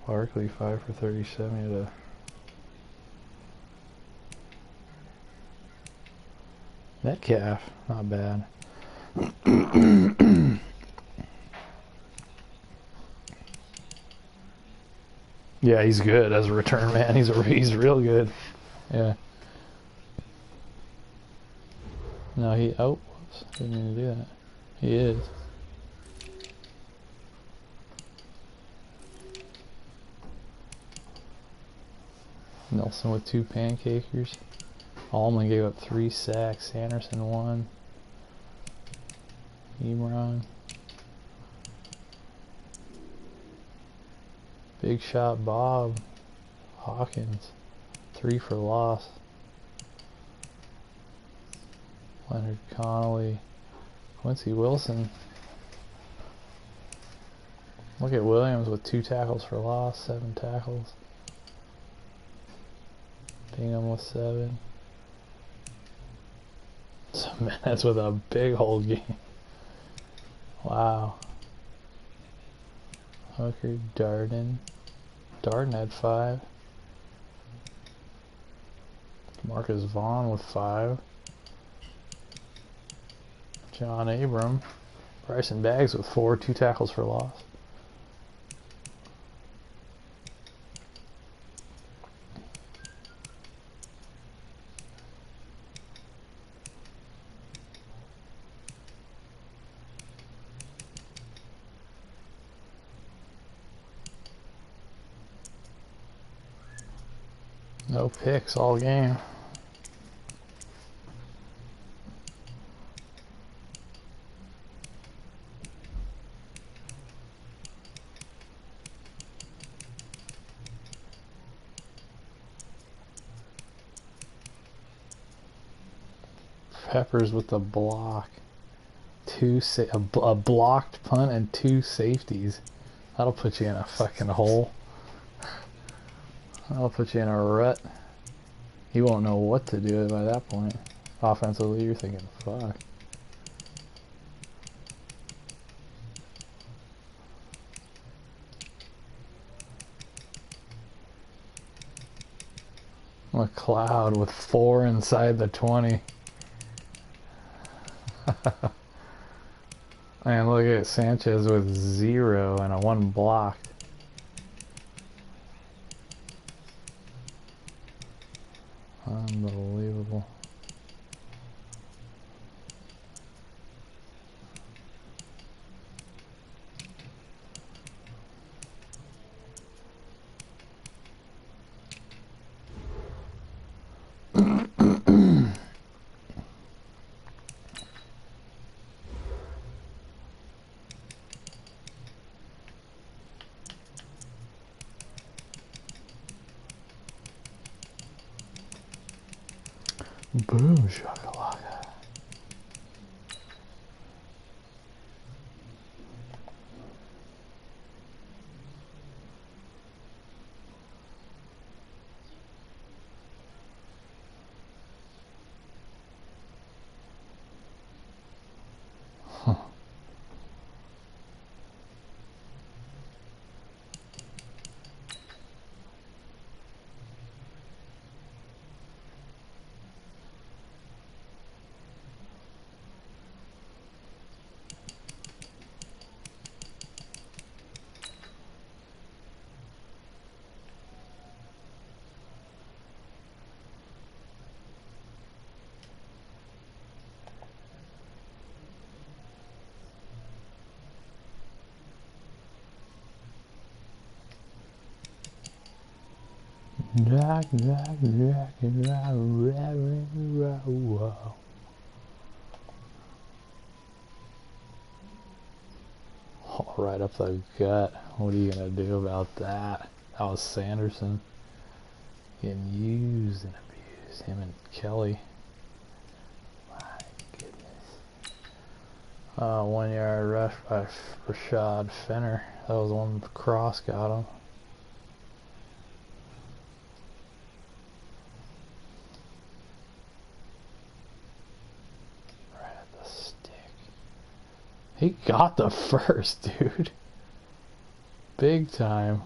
Barkley 5 for 37. He had a Metcalf, not bad. Yeah, he's good as a return man. He's real good. Yeah. No, he... Oh, whoops. Didn't mean to do that. He is. Nelson with 2 pancakers. Allman gave up 3 sacks. Sanderson 1. Imran. Big shot Bob. Hawkins. 3 for loss. Leonard Connolly. Quincy Wilson. Look at Williams with 2 tackles for loss. 7 tackles. Bingham with 7. Jimenez with a big old game. Wow. Hooker, Darden. Darden had 5. Marcus Vaughn with 5. John Abram. Bryson Baggs with 4, 2 tackles for loss. No picks all game. Peppers with the block. A blocked punt and 2 safeties. That'll put you in a fucking hole. That'll put you in a rut. You won't know what to do by that point. Offensively, you're thinking, fuck. McLeod with 4 inside the 20. And look at Sanchez with 0 and a 1 blocked. Unbelievable. Boom shakalaka. Huh. Jack, Jack, Jack, Jack, oh, right up the gut. What are you gonna do about that? That was Sanderson getting used and abused. Him and Kelly. My goodness. 1 yard rush by Rashad Fenner. That was the one the cross got him. He got the first, dude. Big time.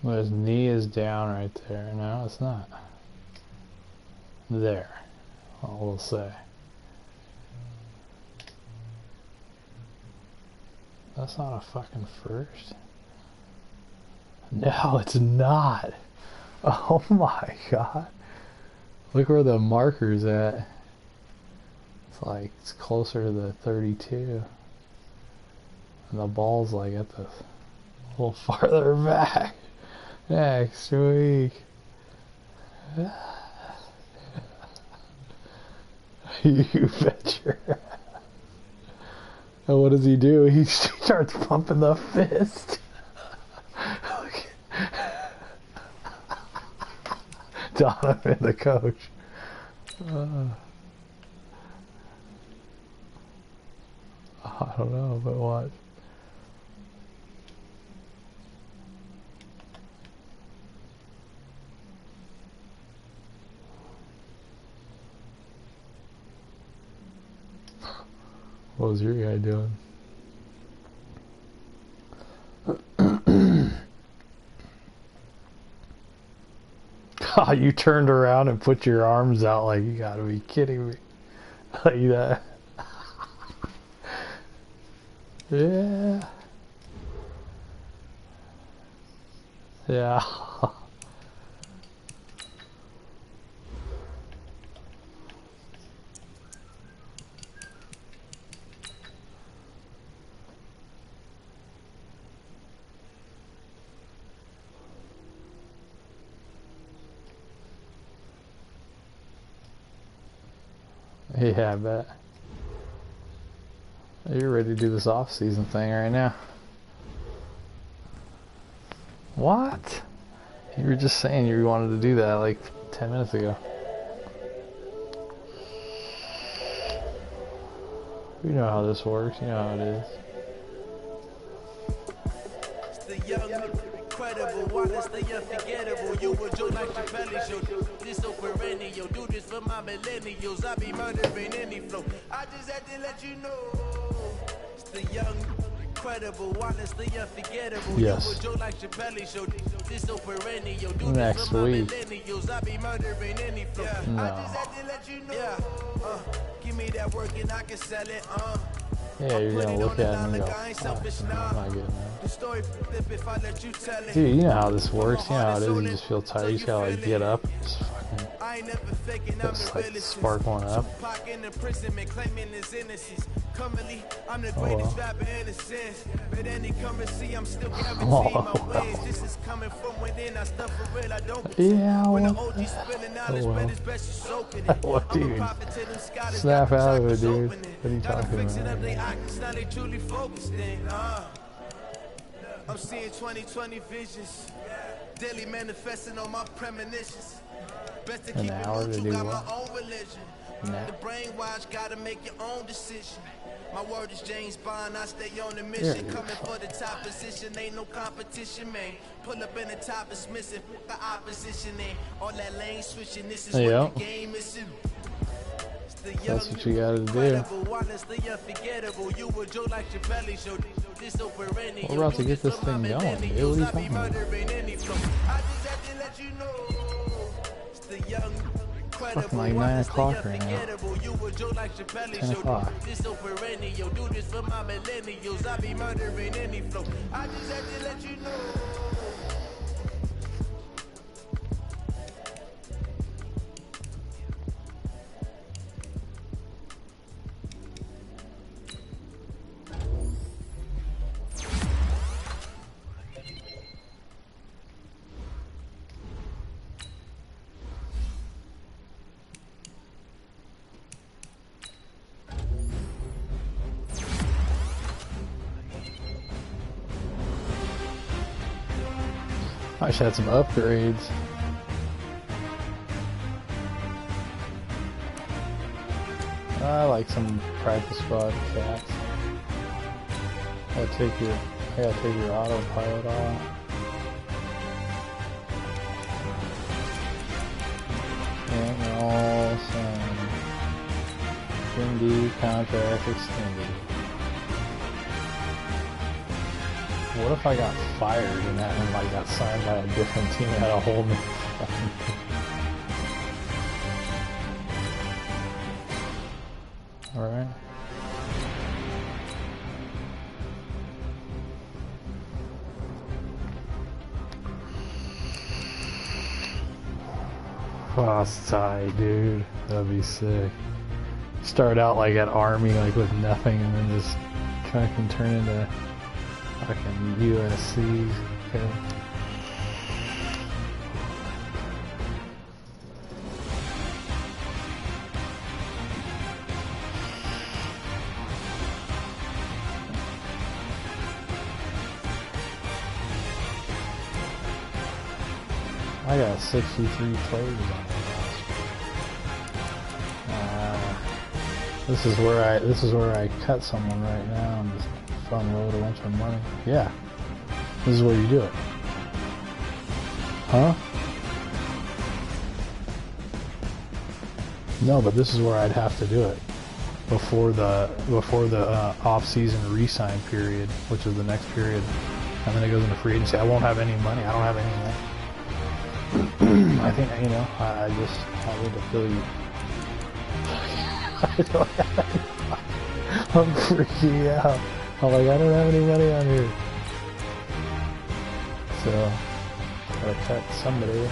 Well, his knee is down right there. No, it's not. There. Well, we'll say. That's not a fucking first. No, it's not. Oh my god. Look where the marker's at. It's like, it's closer to the 32. And the ball's like at the, a little farther back. Next week. You bet your ass. And what does he do? He starts pumping the fist. Donovan, the coach. I don't know, but what? What was your guy doing? Oh, you turned around and put your arms out like, you gotta be kidding me. Like that. Yeah. Yeah. Yeah, I bet. You're ready to do this off-season thing right now. What? You were just saying you wanted to do that like 10 minutes ago. You know how this works. You know how it is. It's the young, incredible, Wallace, the unforgettable. You were Joe like Chappelle show. This so perennial. Do this for my millennials. I be murdering any flow. I just had to let you know. It's the young, incredible, Wallace, the unforgettable. Yes. You were Joe like Chappelle show. This so perennial. Do Next this for my week. millennials. I be murdering any flow. No. I just had to let you know. Give me that work and I can sell it. Yeah, you're gonna look at it and go, oh, I'm not getting that. Dude, you know how this works. You know how it is. You just feel tired. You just gotta like get up and just fucking just like spark one up. Oh well. Yeah, well. Oh well. What, dude? Snap out of it, dude. What are you talking about? I'm seeing 2020 visions, daily manifesting on my premonitions. Best to keep it neutral, got my own religion. The brainwash, gotta make your own decision. My word is James Bond, I stay on the mission. Coming for the top position, ain't no competition, man. Pull up in the top, it's missing, the opposition in. All that lane switching, this is what the game is. That's what you gotta do. We're about to get this thing going, dude. What are you talking about? It's fucking like 9 o'clock right now. 10 o'clock. I should have some upgrades. I like some practice squad cats. I gotta take your autopilot off. And all signed. Indeed, contract extended. What if I got fired and that and like got signed by a different team and had a whole new Alright. Oh, that's tight, dude. That'd be sick. Start out like at Army, like with nothing, and then just fucking turn into fucking USC. Okay. I got 63 players on my roster. This is where I cut someone right now and just front load a bunch of money. Yeah. This is where you do it. Huh? No, but this is where I'd have to do it before the off-season re-sign period, which is the next period, and then it goes into free agency. I won't have any money. I don't have any money. I think, you know, I need to feel you. I'm freaking out. I'm like, I don't have any money on here. So, gotta cut somebody.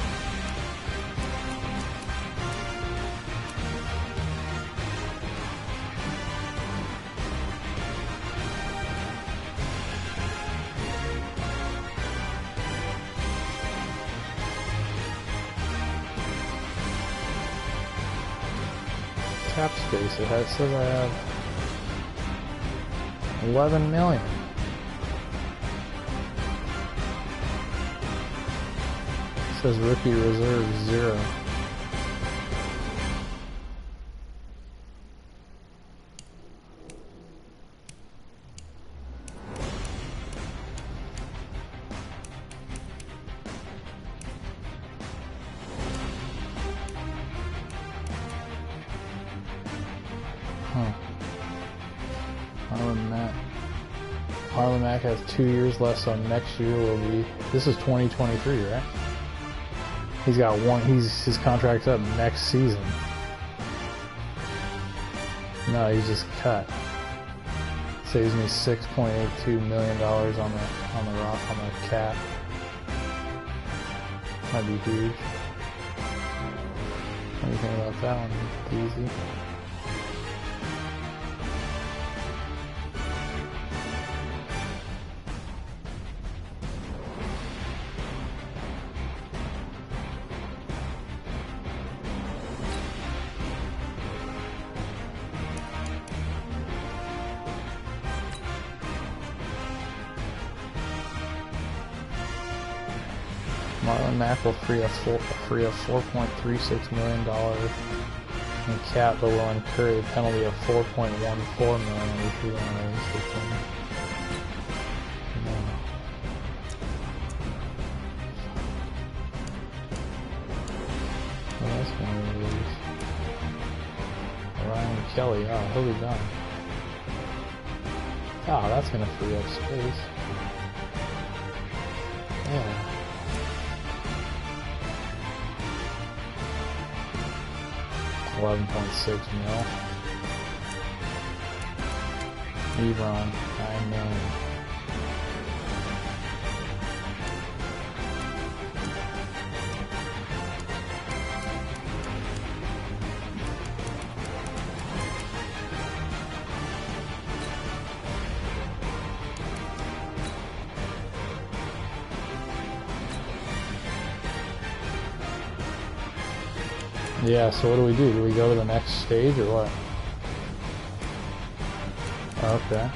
Cap space, it says I have 11 million. It says rookie reserve 0. Marlon Mack has 2 years left, so next year will be. This is 2023, right? He's got one. His contract's up next season. No, he's just cut. Saves me $6.82 million on the cap. That'd be huge. What do you think about that one? Easy. Marlon Mack will free up $4.36 million in cap, but will incur a penalty of $4.14 million if you want to release the team. Well, that's going to release. Ryan Kelly, oh, he'll be done. Oh, that's going to free up space. Yeah. $11.6 mil. Ebron, $9 million. Yeah, so what do we do? Do we go to the next stage or what? Okay.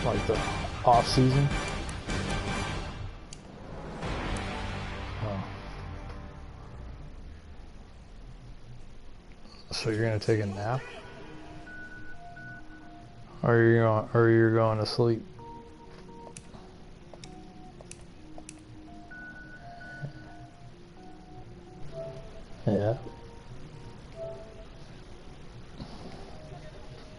Like the off season? Oh. So you're gonna take a nap? Or you're going to sleep? Yeah.